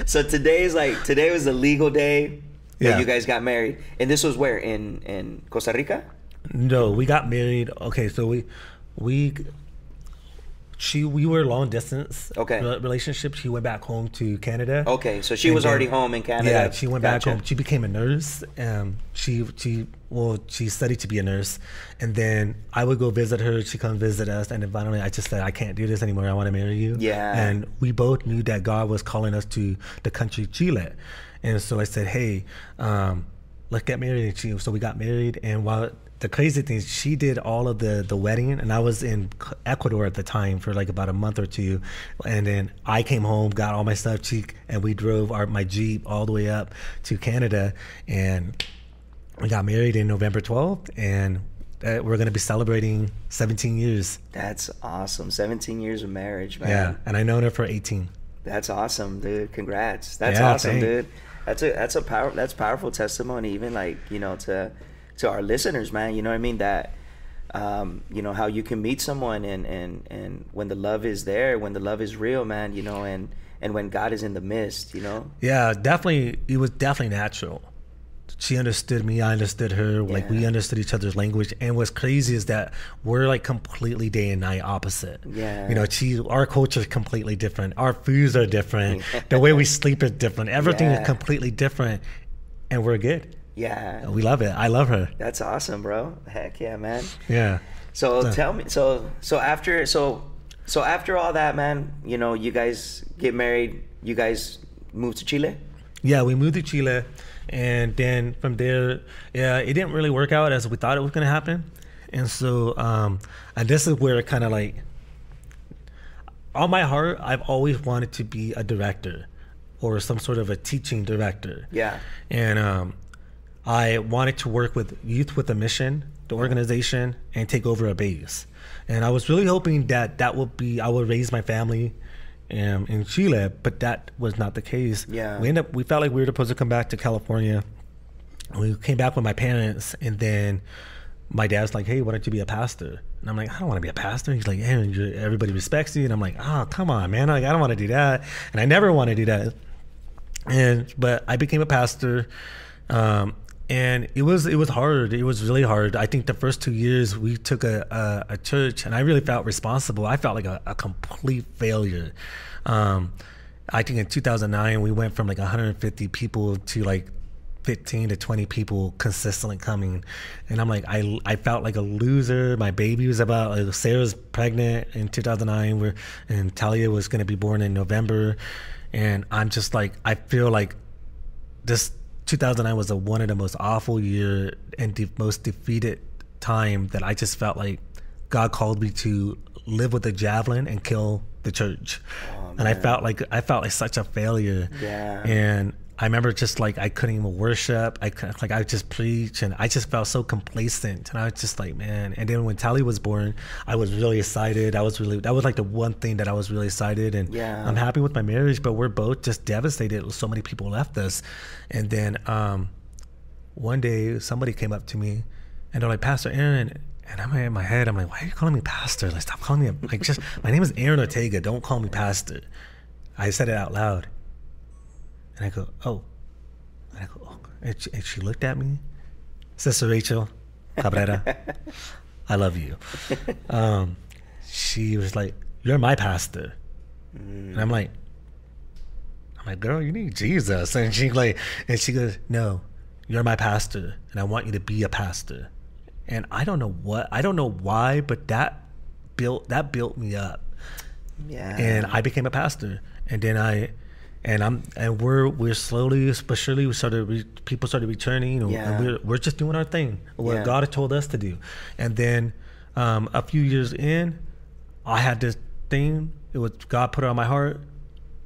So today was the legal day that you guys got married, and this was where in Costa Rica. No, we got married. Okay, so we were long distance relationship. She went back home to Canada. Okay, so she was already home in Canada. Yeah, she went back home. She became a nurse. She studied to be a nurse, and then I would go visit her. She'd come visit us, and then finally I just said, I can't do this anymore. I want to marry you. Yeah. And we both knew that God was calling us to the country Chile, and so I said, hey, let's get married. So we got married, and while the crazy thing is she did all of the wedding, and I was in Ecuador at the time for like about a month or two, and then I came home, got all my stuff, and we drove my Jeep all the way up to Canada, and we got married in November 12th, and we're going to be celebrating 17 years. That's awesome. 17 years of marriage, man. Yeah, and I known her for 18. That's awesome, dude. Congrats. That's awesome, dude. That's powerful testimony, even like, to our listeners, man. You know what I mean? That how you can meet someone and when the love is there, when the love is real, man, and when God is in the midst, Yeah, definitely. It was definitely natural. She understood me, I understood her. Yeah. Like we understood each other's language. And what's crazy is that we're like completely day and night opposite. Yeah. Our culture is completely different. Our foods are different. The way we sleep is different. Everything is completely different, and we're good. Yeah. We love it. I love her. That's awesome, bro. Heck yeah, man. Yeah. So tell me, so after all that, man, you guys get married, you guys move to Chile? Yeah, we moved to Chile, and then from there, it didn't really work out as we thought it was going to happen. And so, and this is where it kind of like, on my heart, I've always wanted to be a director or some sort of a teaching director. Yeah. And I wanted to work with Youth with a Mission, the organization, and take over a base. And I was really hoping that I would raise my family in Chile, but that was not the case. Yeah. We felt like we were supposed to come back to California. We came back with my parents, and then my dad's like, hey, why don't you be a pastor? And I'm like, I don't want to be a pastor. He's like, hey, everybody respects you. And I'm like, oh, come on, man. Like, I don't want to do that. And I never want to do that. But I became a pastor. And it was hard. It was really hard. I think the first 2 years we took a church, and I really felt responsible. I felt like a complete failure. I think in 2009 we went from like 150 people to like 15 to 20 people consistently coming, and I'm like, I felt like a loser. My baby was Sarah's pregnant in 2009, and Talia was going to be born in November, and I'm just like, I feel like this 2009 was one of the most awful year and the most defeated time that I just felt like God called me to live with a javelin and kill the church. Oh, and I felt like such a failure. Yeah. And I remember just like I couldn't even worship. I just preach, and I just felt so complacent. And I was just like, man. And then when Tally was born, I was really excited. That was like the one thing that I was really excited. And I'm happy with my marriage, but we're both just devastated. So many people left us. And then one day somebody came up to me, and they're like, Pastor Aaron. And I'm in my head, I'm like, why are you calling me pastor? Like, stop calling me my name is Aaron Ortega. Don't call me pastor. I said it out loud. And I go, oh. And I go, oh. And she looked at me, Sister Rachel Cabrera, I love you. She was like, you're my pastor. And I'm like, girl, you need Jesus. And she goes, no, you're my pastor, and I want you to be a pastor. And I don't know why, but that built me up. Yeah. And I became a pastor. And then we're slowly but surely people started returning, and we're just doing our thing, what God had told us to do. And then a few years in, I had this thing, it was God put it on my heart,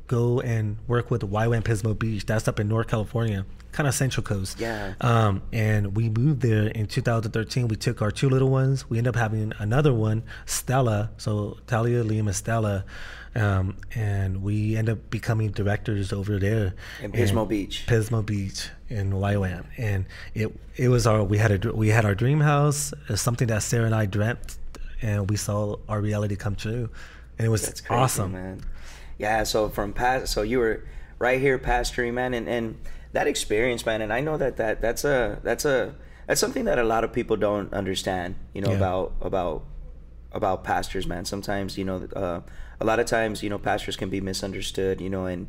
go and work with YWAM Pismo Beach. That's up in North California, kind of Central Coast. Yeah. And we moved there in 2013. We took our two little ones. We ended up having another one, Stella. So Talia, Liam, and Stella. And we ended up becoming directors over there in Pismo Beach. Pismo Beach in YWAM. And it was we had our dream house. It's something that Sarah and I dreamt, and we saw our reality come true. And it was That's crazy, awesome, man. Yeah, so so you were right here pastoring, man, and that experience, man, and I know that's something that a lot of people don't understand, about pastors, man. Sometimes, a lot of times, pastors can be misunderstood, and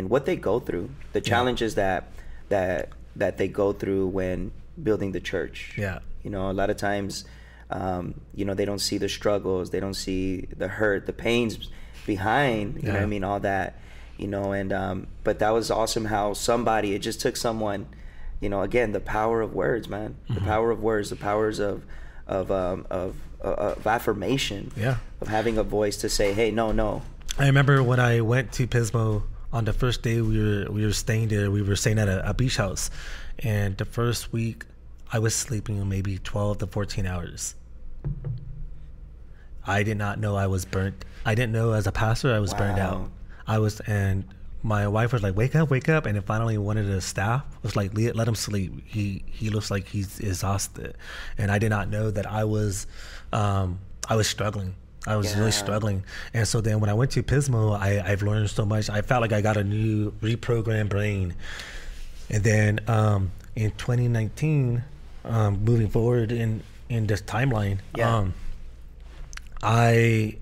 what they go through, the challenges that they go through when building the church. Yeah. A lot of times, they don't see the struggles, they don't see the hurt, the pains behind, all that, but that was awesome how it just took someone, again, the power of words, man, the power of words, the powers of affirmation, of having a voice to say, hey, no. I remember when I went to Pismo on the first day we were staying there, we were staying at a beach house, and the first week I was sleeping maybe 12 to 14 hours. I did not know I was burnt. I didn't know as a pastor I was burned out. And my wife was like, wake up. And then finally one of the staff was like, let him sleep. He looks like he's exhausted. And I did not know that I was struggling. I was really struggling. And so then when I went to Pismo, I've learned so much. I felt like I got a new reprogrammed brain. And then in 2019, moving forward in this timeline, I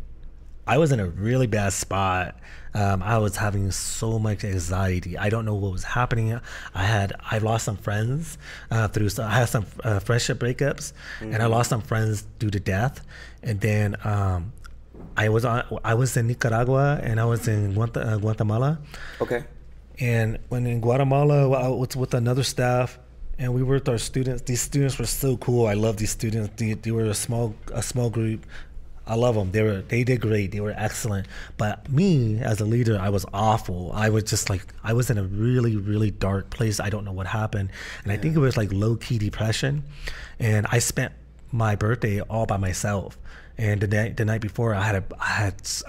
was in a really bad spot. I was having so much anxiety. I don't know what was happening. I lost some friends I had some friendship breakups, and I lost some friends due to death. And then I was in Nicaragua, and I was in Guatemala. Okay. And when in Guatemala, I was with another staff, and we were with our students. These students were so cool. I love these students. They were a small group. I love them. They did great. They were excellent. But me as a leader, I was awful. I was just like, I was in a really, really dark place. I don't know what happened. And I think it was like low key depression. And I spent my birthday all by myself. And the night before, I had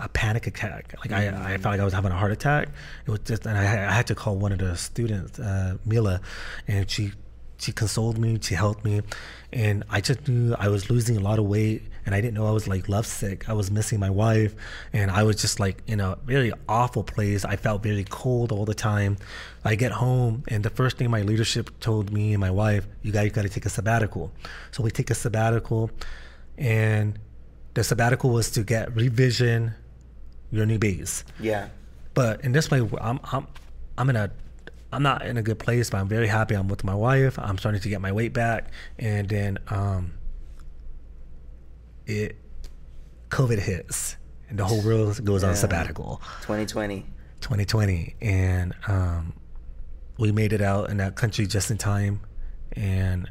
a panic attack. Like I felt like I was having a heart attack. It was just, and I had to call one of the students, Mila, and she consoled me, she helped me, and I just knew I was losing a lot of weight, and I didn't know I was like lovesick. I was missing my wife, and I was just like in a very awful place. I felt very cold all the time. I get home, and the first thing my leadership told me and my wife, you guys got to take a sabbatical. So we take a sabbatical, and the sabbatical was to get revision your new base. Yeah. But in this way, I'm not in a good place, but I'm very happy. I'm with my wife. I'm starting to get my weight back. And then COVID hits, and the whole world goes on sabbatical. 2020. And we made it out in that country just in time. And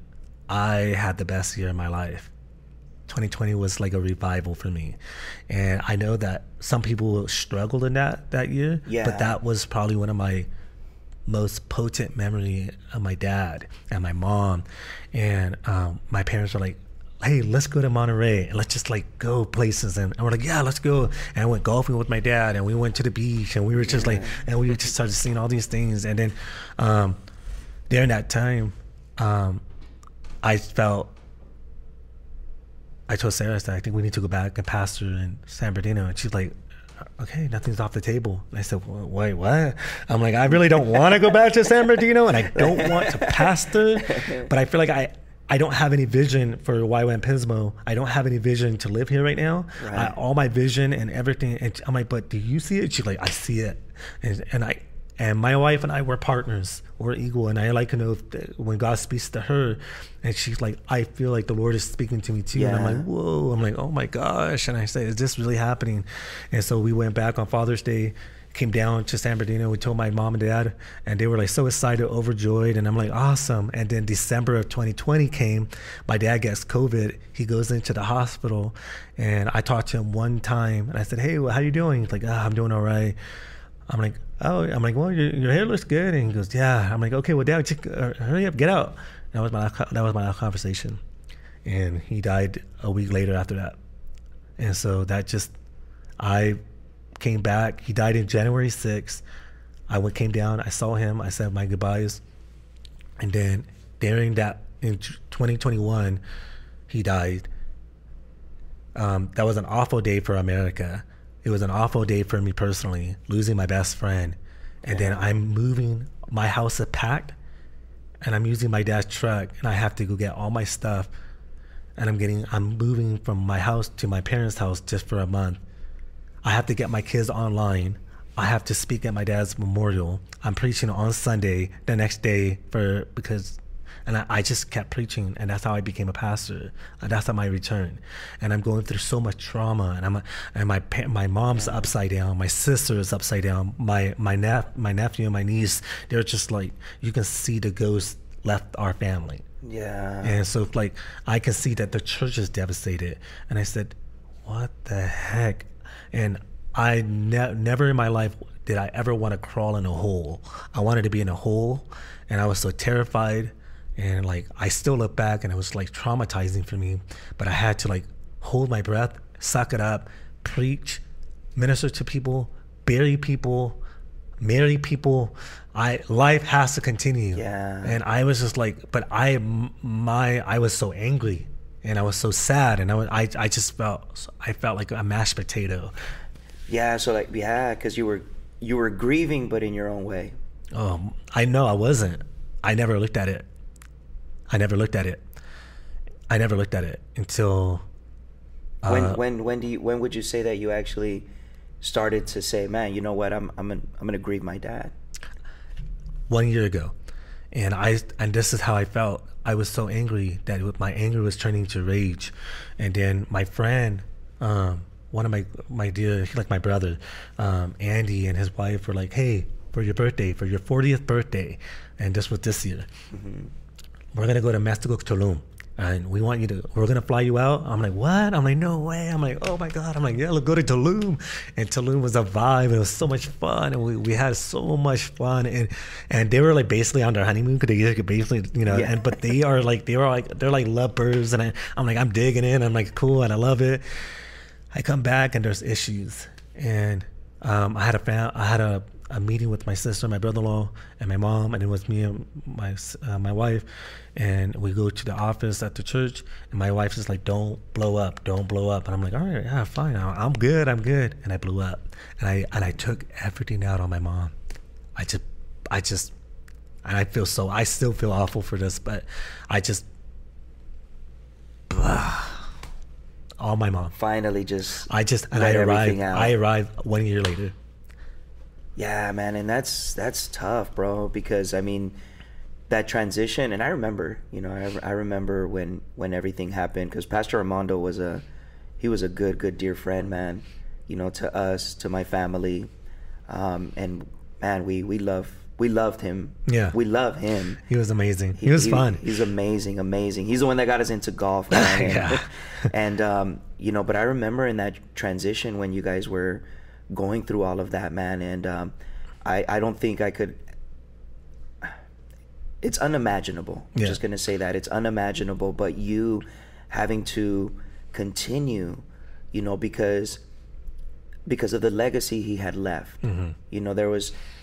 I had the best year of my life. 2020 was like a revival for me. And I know that some people struggled in that year, but that was probably one of my most potent memory of my dad and my mom. And my parents were like, hey, let's go to Monterey and let's just like go places. And we're like, yeah, let's go. And I went golfing with my dad, and we went to the beach, and we were just like, and we just started seeing all these things. And then during that time, I told Sarah that I think we need to go back and pastor in San Bernardino. And she's like, okay, nothing's off the table. And I said, wait, what? I'm like, I really don't want to go back to San Bernardino, and I don't want to pastor, but I feel like I don't have any vision for YWAM Pismo. I don't have any vision to live here right now. Right. All my vision and everything. And I'm like, but do you see it? She's like, I see it. And my wife and I were partners. We're equal. And I like to know when God speaks to her, and she's like, I feel like the Lord is speaking to me too. Yeah. And I'm like, whoa. I'm like, oh my gosh. And I said, is this really happening? And so we went back on Father's Day, came down to San Bernardino. We told my mom and dad, and they were like so excited, overjoyed. And I'm like, awesome. And then December of 2020 came. My dad gets COVID. He goes into the hospital, and I talked to him one time, and I said, hey, well, how you doing? He's like, I'm doing all right. I'm like, well, your hair looks good. And he goes, yeah. I'm like, okay, well, Dad, hurry up, get out. That was my last conversation. And he died a week later after that. And so I came back. He died in January 6th. Came down, I saw him, I said my goodbyes. And then during that, in 2021, he died. That was an awful day for America. It was an awful day for me personally, losing my best friend. And then I'm moving, my house is packed, and I'm using my dad's truck, and I have to go get all my stuff. And I'm moving from my house to my parents' house just for a month. I have to get my kids online. I have to speak at my dad's memorial. I'm preaching on Sunday the next day and I just kept preaching, and that's how I became a pastor. And that's how my return. And I'm going through so much trauma, and my mom's upside down, my sister is upside down, my nephew and my niece, they're just like, you can see the ghost left our family. Yeah. And so like I can see that the church is devastated. And I said, what the heck? And I never in my life did I ever want to crawl in a hole. I wanted to be in a hole, and I was so terrified. And like I still look back, and it was like traumatizing for me, but I had to like hold my breath, suck it up, preach, minister to people, bury people, marry people. Life has to continue. Yeah. And I was just like, but I was so angry, and I was so sad, and I felt like a mashed potato. Yeah. So like, yeah, because you were grieving, but in your own way. I know I wasn't. I never looked at it until. When would you say that you actually started to say, man, you know what, I'm gonna grieve my dad? 1 year ago, and this is how I felt. I was so angry that my anger was turning to rage, and then my friend, one of my dear, like my brother, Andy, and his wife were like, hey, for your 40th birthday, and this was this year. Mm-hmm. We're gonna go to Mexico, Tulum, and we're gonna fly you out. I'm like, what? I'm like, no way. I'm like, oh my God. I'm like, yeah, let's go to Tulum. And Tulum was a vibe. It was so much fun, and we had so much fun. And they were like basically on their honeymoon, because they basically, yeah. But they're like lovebirds, and I'm like, I'm digging in. I'm like, cool, and I love it. I come back, and there's issues, and I had a meeting with my sister, my brother-in-law, and my mom, and it was me and my wife, and we go to the office at the church, and my wife is like, don't blow up, and I'm like, all right, yeah, fine, I'm good, and I blew up, and I took everything out on my mom. I still feel awful for this, but all my mom. Finally, I arrived 1 year later. Yeah, man, and that's tough, bro, because I mean, that transition, and I remember, I remember when everything happened, because Pastor Armando was a good dear friend, man, to us, to my family, and man, we loved him. Yeah, we love him. He was amazing. He was fun. He's amazing. He's the one that got us into golf, man. Yeah. And but I remember in that transition when you guys were going through all of that, man, and I don't think I could. It's unimaginable. I'm just gonna say that it's unimaginable, but you having to continue, because of the legacy he had left. Mm-hmm.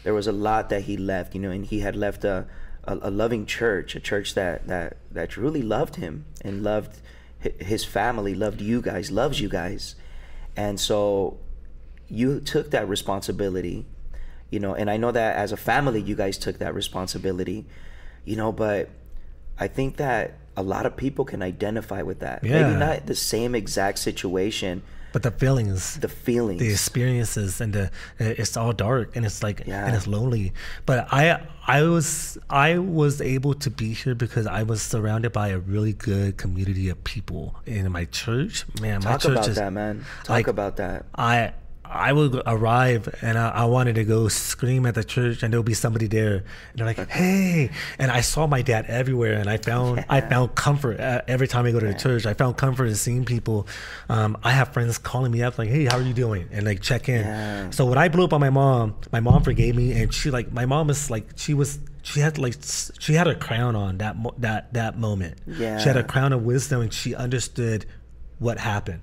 There was a lot that he left, and he had left a loving church, a church that truly loved him and loved his family, loved you guys, loves you guys, and so. you took that responsibility, and I know that as a family, you guys took that responsibility, but I think that a lot of people can identify with that. Yeah. Maybe not the same exact situation, but the feelings, the experiences, and it's all dark, and it's like, and it's lonely. But I was able to be here because I was surrounded by a really good community of people in my church. Man, my church Talk about that, man. Talk about that. I would arrive and I wanted to go scream at the church, and there'll be somebody there, and they're like, "Hey!" And I saw my dad everywhere, and I found comfort every time I go to the church. I found comfort in seeing people. I have friends calling me up like, "Hey, how are you doing?" and like check in. Yeah. So when I blew up on my mom forgave me, and my mom is like, she had a crown on that moment. Yeah. She had a crown of wisdom, and she understood what happened.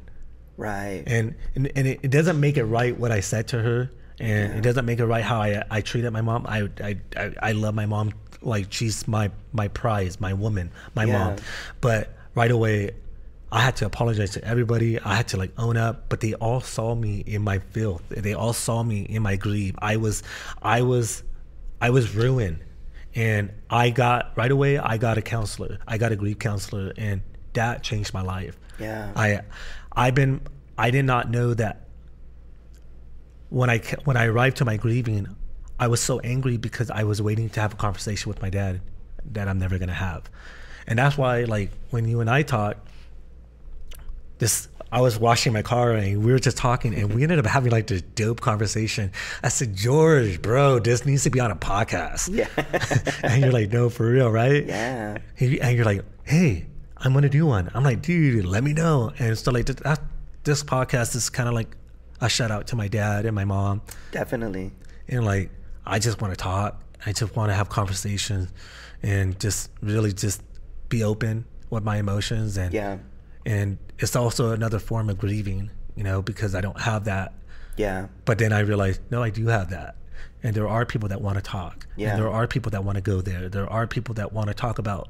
Right. And it doesn't make it right what I said to her, and it doesn't make it right how I treated my mom. I love my mom like she's my prize, my woman, my mom. But right away, I had to apologize to everybody. I had to like own up, but they all saw me in my filth. They all saw me in my grief. I was ruined, and I got a counselor. I got a grief counselor, and that changed my life. Yeah. I did not know that when I arrived to my grieving, I was so angry because I was waiting to have a conversation with my dad that I'm never gonna have. And that's why, like, when you and I talked, I was washing my car and we were just talking, and we ended up having like this dope conversation. I said, "George, bro, this needs to be on a podcast." Yeah. And you're like, "No, for real, right?" Yeah. And you're like, "Hey, I'm gonna do one." I'm like, "Dude, let me know." And so like this podcast is kind of like a shout out to my dad and my mom. Definitely. And like, I just want to talk. I just want to have conversations and just really just be open with my emotions. And it's also another form of grieving, because I don't have that. Yeah. But then I realized, no, I do have that. And there are people that want to talk. Yeah. And there are people that want to go there. There are people that want to talk about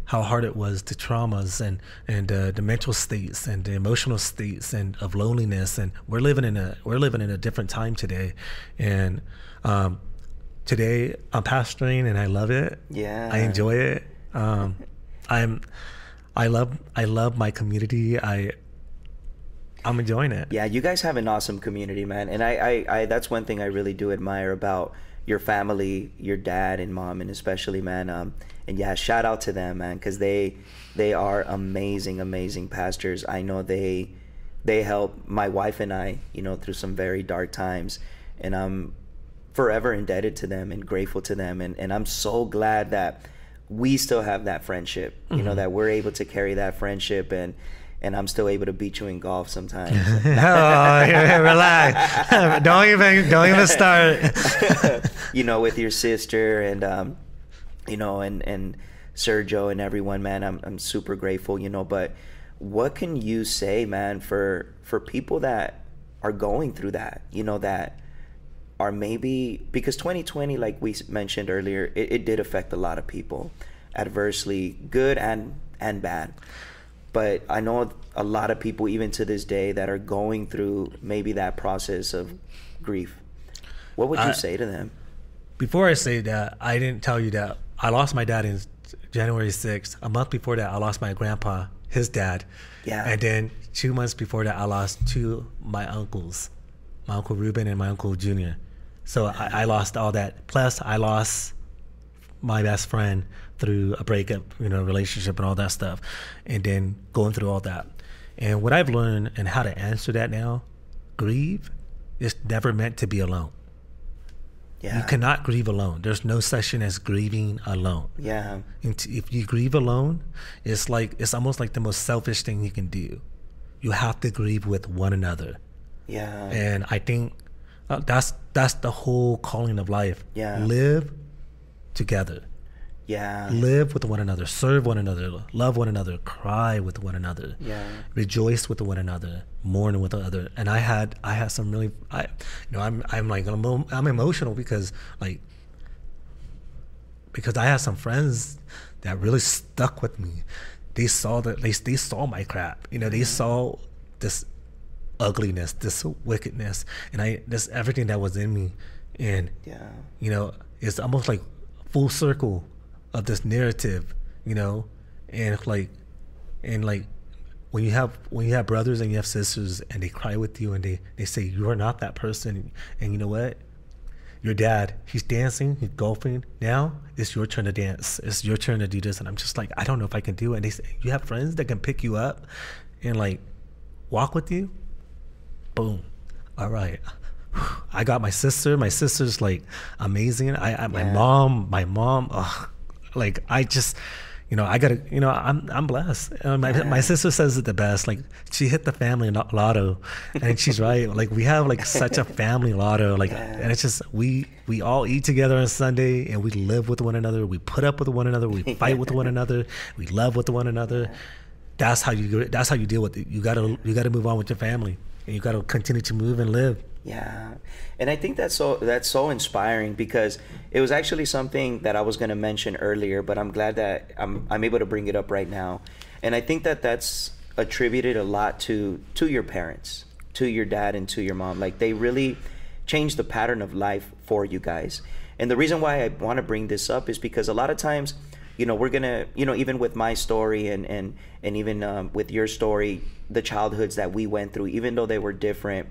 how hard it was, the traumas and the mental states and the emotional states and of loneliness. And we're living in a different time today. And today I'm pastoring, and I love it. Yeah. I enjoy it. I love my community. I'm enjoying it. Yeah, you guys have an awesome community, man. And I that's one thing I really do admire about your family, your dad and mom, and especially, man. And yeah, shout out to them, man, because they are amazing pastors. I know they help my wife and I, through some very dark times, and I'm forever indebted to them and grateful to them. And I'm so glad that we still have that friendship, that we're able to carry that friendship, and I'm still able to beat you in golf sometimes. Relax. Don't even start. With your sister and and Sergio and everyone, man. I'm super grateful, but what can you say, man, for people that are going through that, that are maybe, because 2020, like we mentioned earlier, it did affect a lot of people adversely, good and bad. But I know a lot of people, even to this day, that are going through maybe that process of grief. What would you say to them? Before I say that, I didn't tell you that I lost my dad in January 6th. A month before that, I lost my grandpa, his dad. Yeah. And then 2 months before that, I lost my uncles, my Uncle Ruben and my Uncle Junior. So I lost all that. Plus, I lost my best friend through a breakup, relationship and all that stuff. And then going through all that. And what I've learned and how to answer that now, grieve is never meant to be alone. Yeah. You cannot grieve alone. There's no such thing as grieving alone. Yeah. If you grieve alone, it's almost like the most selfish thing you can do. You have to grieve with one another. Yeah. And I think that's the whole calling of life. Yeah. Live together. Yeah. Live with one another, serve one another, love one another, cry with one another. Yeah. Rejoice with one another, mourn with the other. And I had some really, I'm emotional because I had some friends that really stuck with me. They saw my crap. They saw this ugliness, this wickedness, and this everything that was in me, and you know, it's almost like full circle of this narrative, you know, and like when you have brothers and you have sisters and they cry with you and they say you are not that person, and you know what, your dad, he's dancing, he's golfing, now it's your turn to dance, it's your turn to do this, and I'm just like, I don't know if I can do it. And they say, you have friends that can pick you up and like walk with you. Boom. All right. I got my sister. My sister's like amazing. My mom, like I just, you know, I gotta, you know, I'm blessed. My sister says it the best. Like she hit the family lotto, and she's right. Like we have like such a family lotto. Like, and it's just we all eat together on Sunday, and we live with one another. We put up with one another. We fight with one another. We love with one another. That's how you deal with it. You gotta move on with your family, and you gotta continue to move and live. Yeah, and I think that's so inspiring, because it was actually something that I was going to mention earlier, but I'm glad that I'm able to bring it up right now. And I think that that's attributed a lot to your parents, to your dad and to your mom. Like they really changed the pattern of life for you guys. And the reason why I want to bring this up is because a lot of times, you know, we're gonna, you know, even with my story and even with your story, the childhoods that we went through, even though they were different,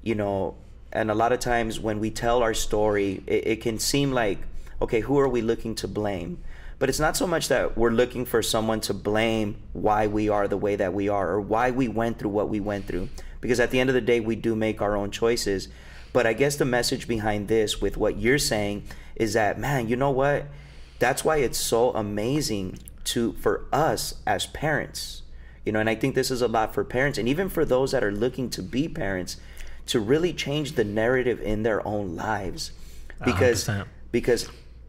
you know, and a lot of times when we tell our story, it can seem like, okay, who are we looking to blame? But it's not so much that we're looking for someone to blame why we are the way that we are, or why we went through what we went through. Because at the end of the day, we do make our own choices. But I guess the message behind this with what you're saying is that, man, you know what? That's why it's so amazing for us as parents, you know, and I think this is a lot for parents, and even for those that are looking to be parents, to really change the narrative in their own lives. Because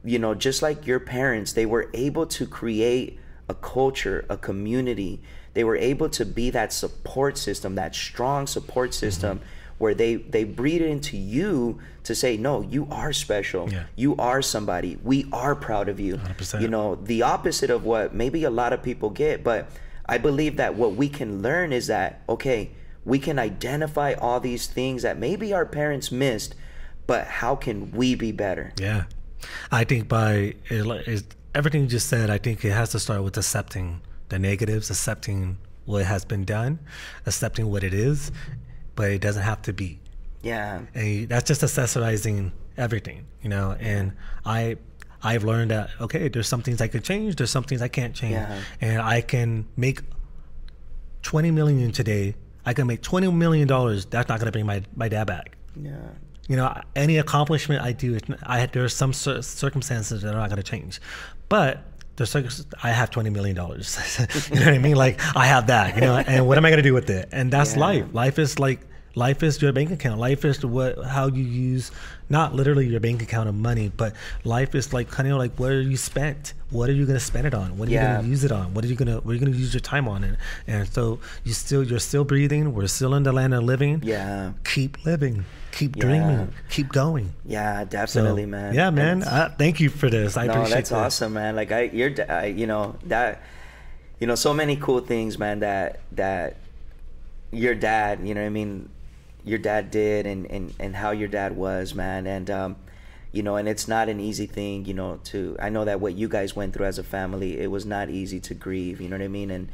you know, just like your parents, they were able to create a culture, a community. They were able to be that support system, that strong support system, where they breed it into you to say, no, you are special. You are somebody. We are proud of you. 100%. You know, the opposite of what maybe a lot of people get. But I believe that what we can learn is that, okay, we can identify all these things that maybe our parents missed, but how can we be better? Yeah. I think everything you just said, I think it has to start with accepting the negatives, accepting what has been done, accepting what it is, but it doesn't have to be. Yeah. And that's just accessorizing everything, you know, and I've learned that, okay, there's some things I can change, there's some things I can't change. And I can make 20 million today. I can make $20 million. That's not going to bring my dad back. Yeah. You know, any accomplishment I do, there's some circumstances that are not going to change. But I have $20 million. You know what I mean? Like, I have that, you know, and what am I going to do with it? And that's life. Life is your bank account. Life is how you use, not literally your bank account of money, but life is like kind of like, what are you spent? What are you going to spend it on? What are you going to use it on? What are you going to use your time on? And so you're still breathing. We're still in the land of living. Yeah. Keep living. Keep dreaming. Keep going. Yeah, definitely, man. Yeah, man. Thank you for this. I appreciate that's awesome, man. Like so many cool things, man, that your dad, you know what I mean, your dad did and how your dad was, man. And you know, and it's not an easy thing, you know, I know that what you guys went through as a family, it was not easy to grieve, you know what I mean?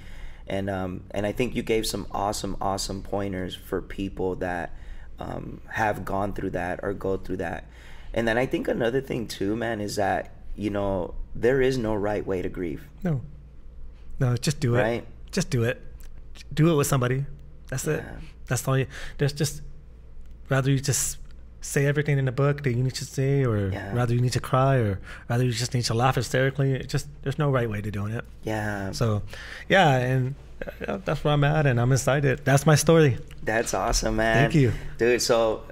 And I think you gave some awesome pointers for people that have gone through that or go through that. And then I think another thing too, man, is that, you know, there is no right way to grieve. No, just do it. Right? Just do it. Do it with somebody. That's it. That's all there's just, rather you just say everything in the book that you need to say, or rather you need to cry, or rather you just need to laugh hysterically. There's no right way to doing it. Yeah. So, and that's where I'm at, and I'm excited. That's my story. That's awesome, man. Thank you. Dude, so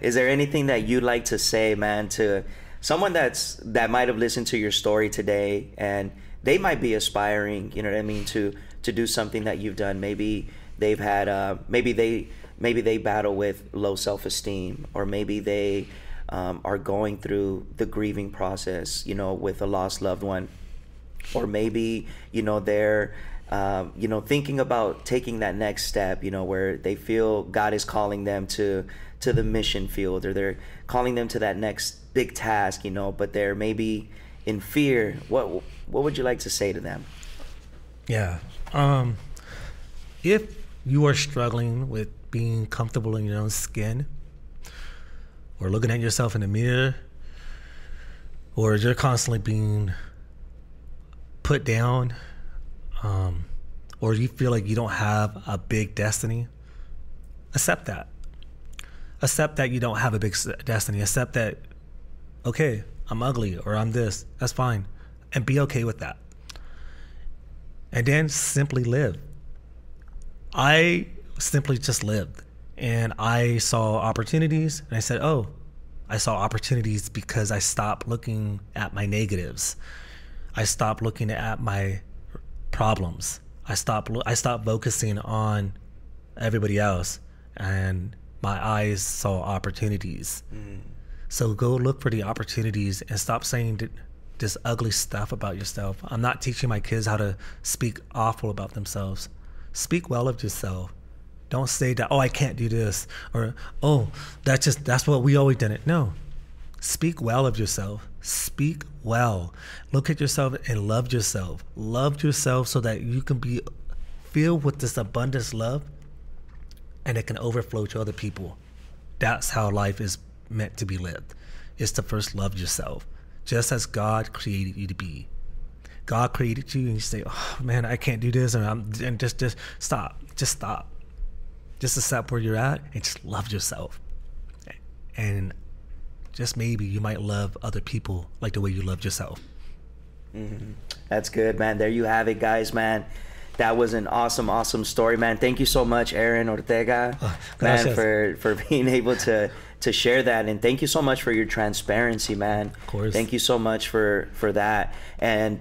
is there anything that you'd like to say, man, to someone that might have listened to your story today, and they might be aspiring, you know what I mean, to do something that you've done? Maybe they've had maybe they battle with low self-esteem, or maybe they are going through the grieving process, you know, with a lost loved one. or maybe, you know, they're you know, thinking about taking that next step, you know, where they feel God is calling them to the mission field, or they're calling them to that next big task, you know, but they're maybe in fear. What would you like to say to them? Yeah. If you are struggling with being comfortable in your own skin, or looking at yourself in the mirror, or you're constantly being put down, or you feel like you don't have a big destiny, accept that. Accept that you don't have a big destiny. Accept that, okay, I'm ugly, or I'm this. That's fine. And be okay with that. And then simply live. I simply just lived. And I saw opportunities, and I said, oh, I saw opportunities because I stopped looking at my negatives. I stopped looking at my problems. I stopped focusing on everybody else, and my eyes saw opportunities. So go look for the opportunities and stop saying this ugly stuff about yourself. I'm not teaching my kids how to speak awful about themselves. Speak well of yourself. Don't say that, oh, I can't do this, or, oh, that's what we always done it. No. Speak well of yourself. Speak well. Look at yourself and love yourself. Love yourself so that you can be filled with this abundance love, and it can overflow to other people. That's how life is meant to be lived. Is to first love yourself, just as God created you to be. God created you, and you say, oh man, I can't do this, and just stop. Just stop. Just accept where you're at and just love yourself. And just maybe you might love other people like the way you loved yourself. That's good, man. There you have it, guys, man. That was an awesome story, man. Thank you so much, Aaron Ortega, man, for being able to share that. And thank you so much for your transparency, man. Of course. Thank you so much for that. And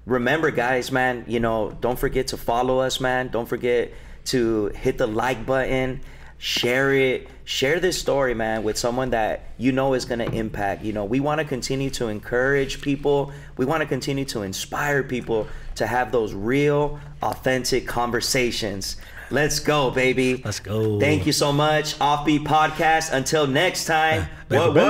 remember, guys, man, you know, don't forget to follow us, man. Don't forget to hit the like button, share it, share this story, man, with someone that you know is going to impact. You know, we want to continue to encourage people. We want to continue to inspire people to have those real, authentic conversations. Let's go, baby. Let's go. Thank you so much, Offbeat Podcast. Until next time, Let's go.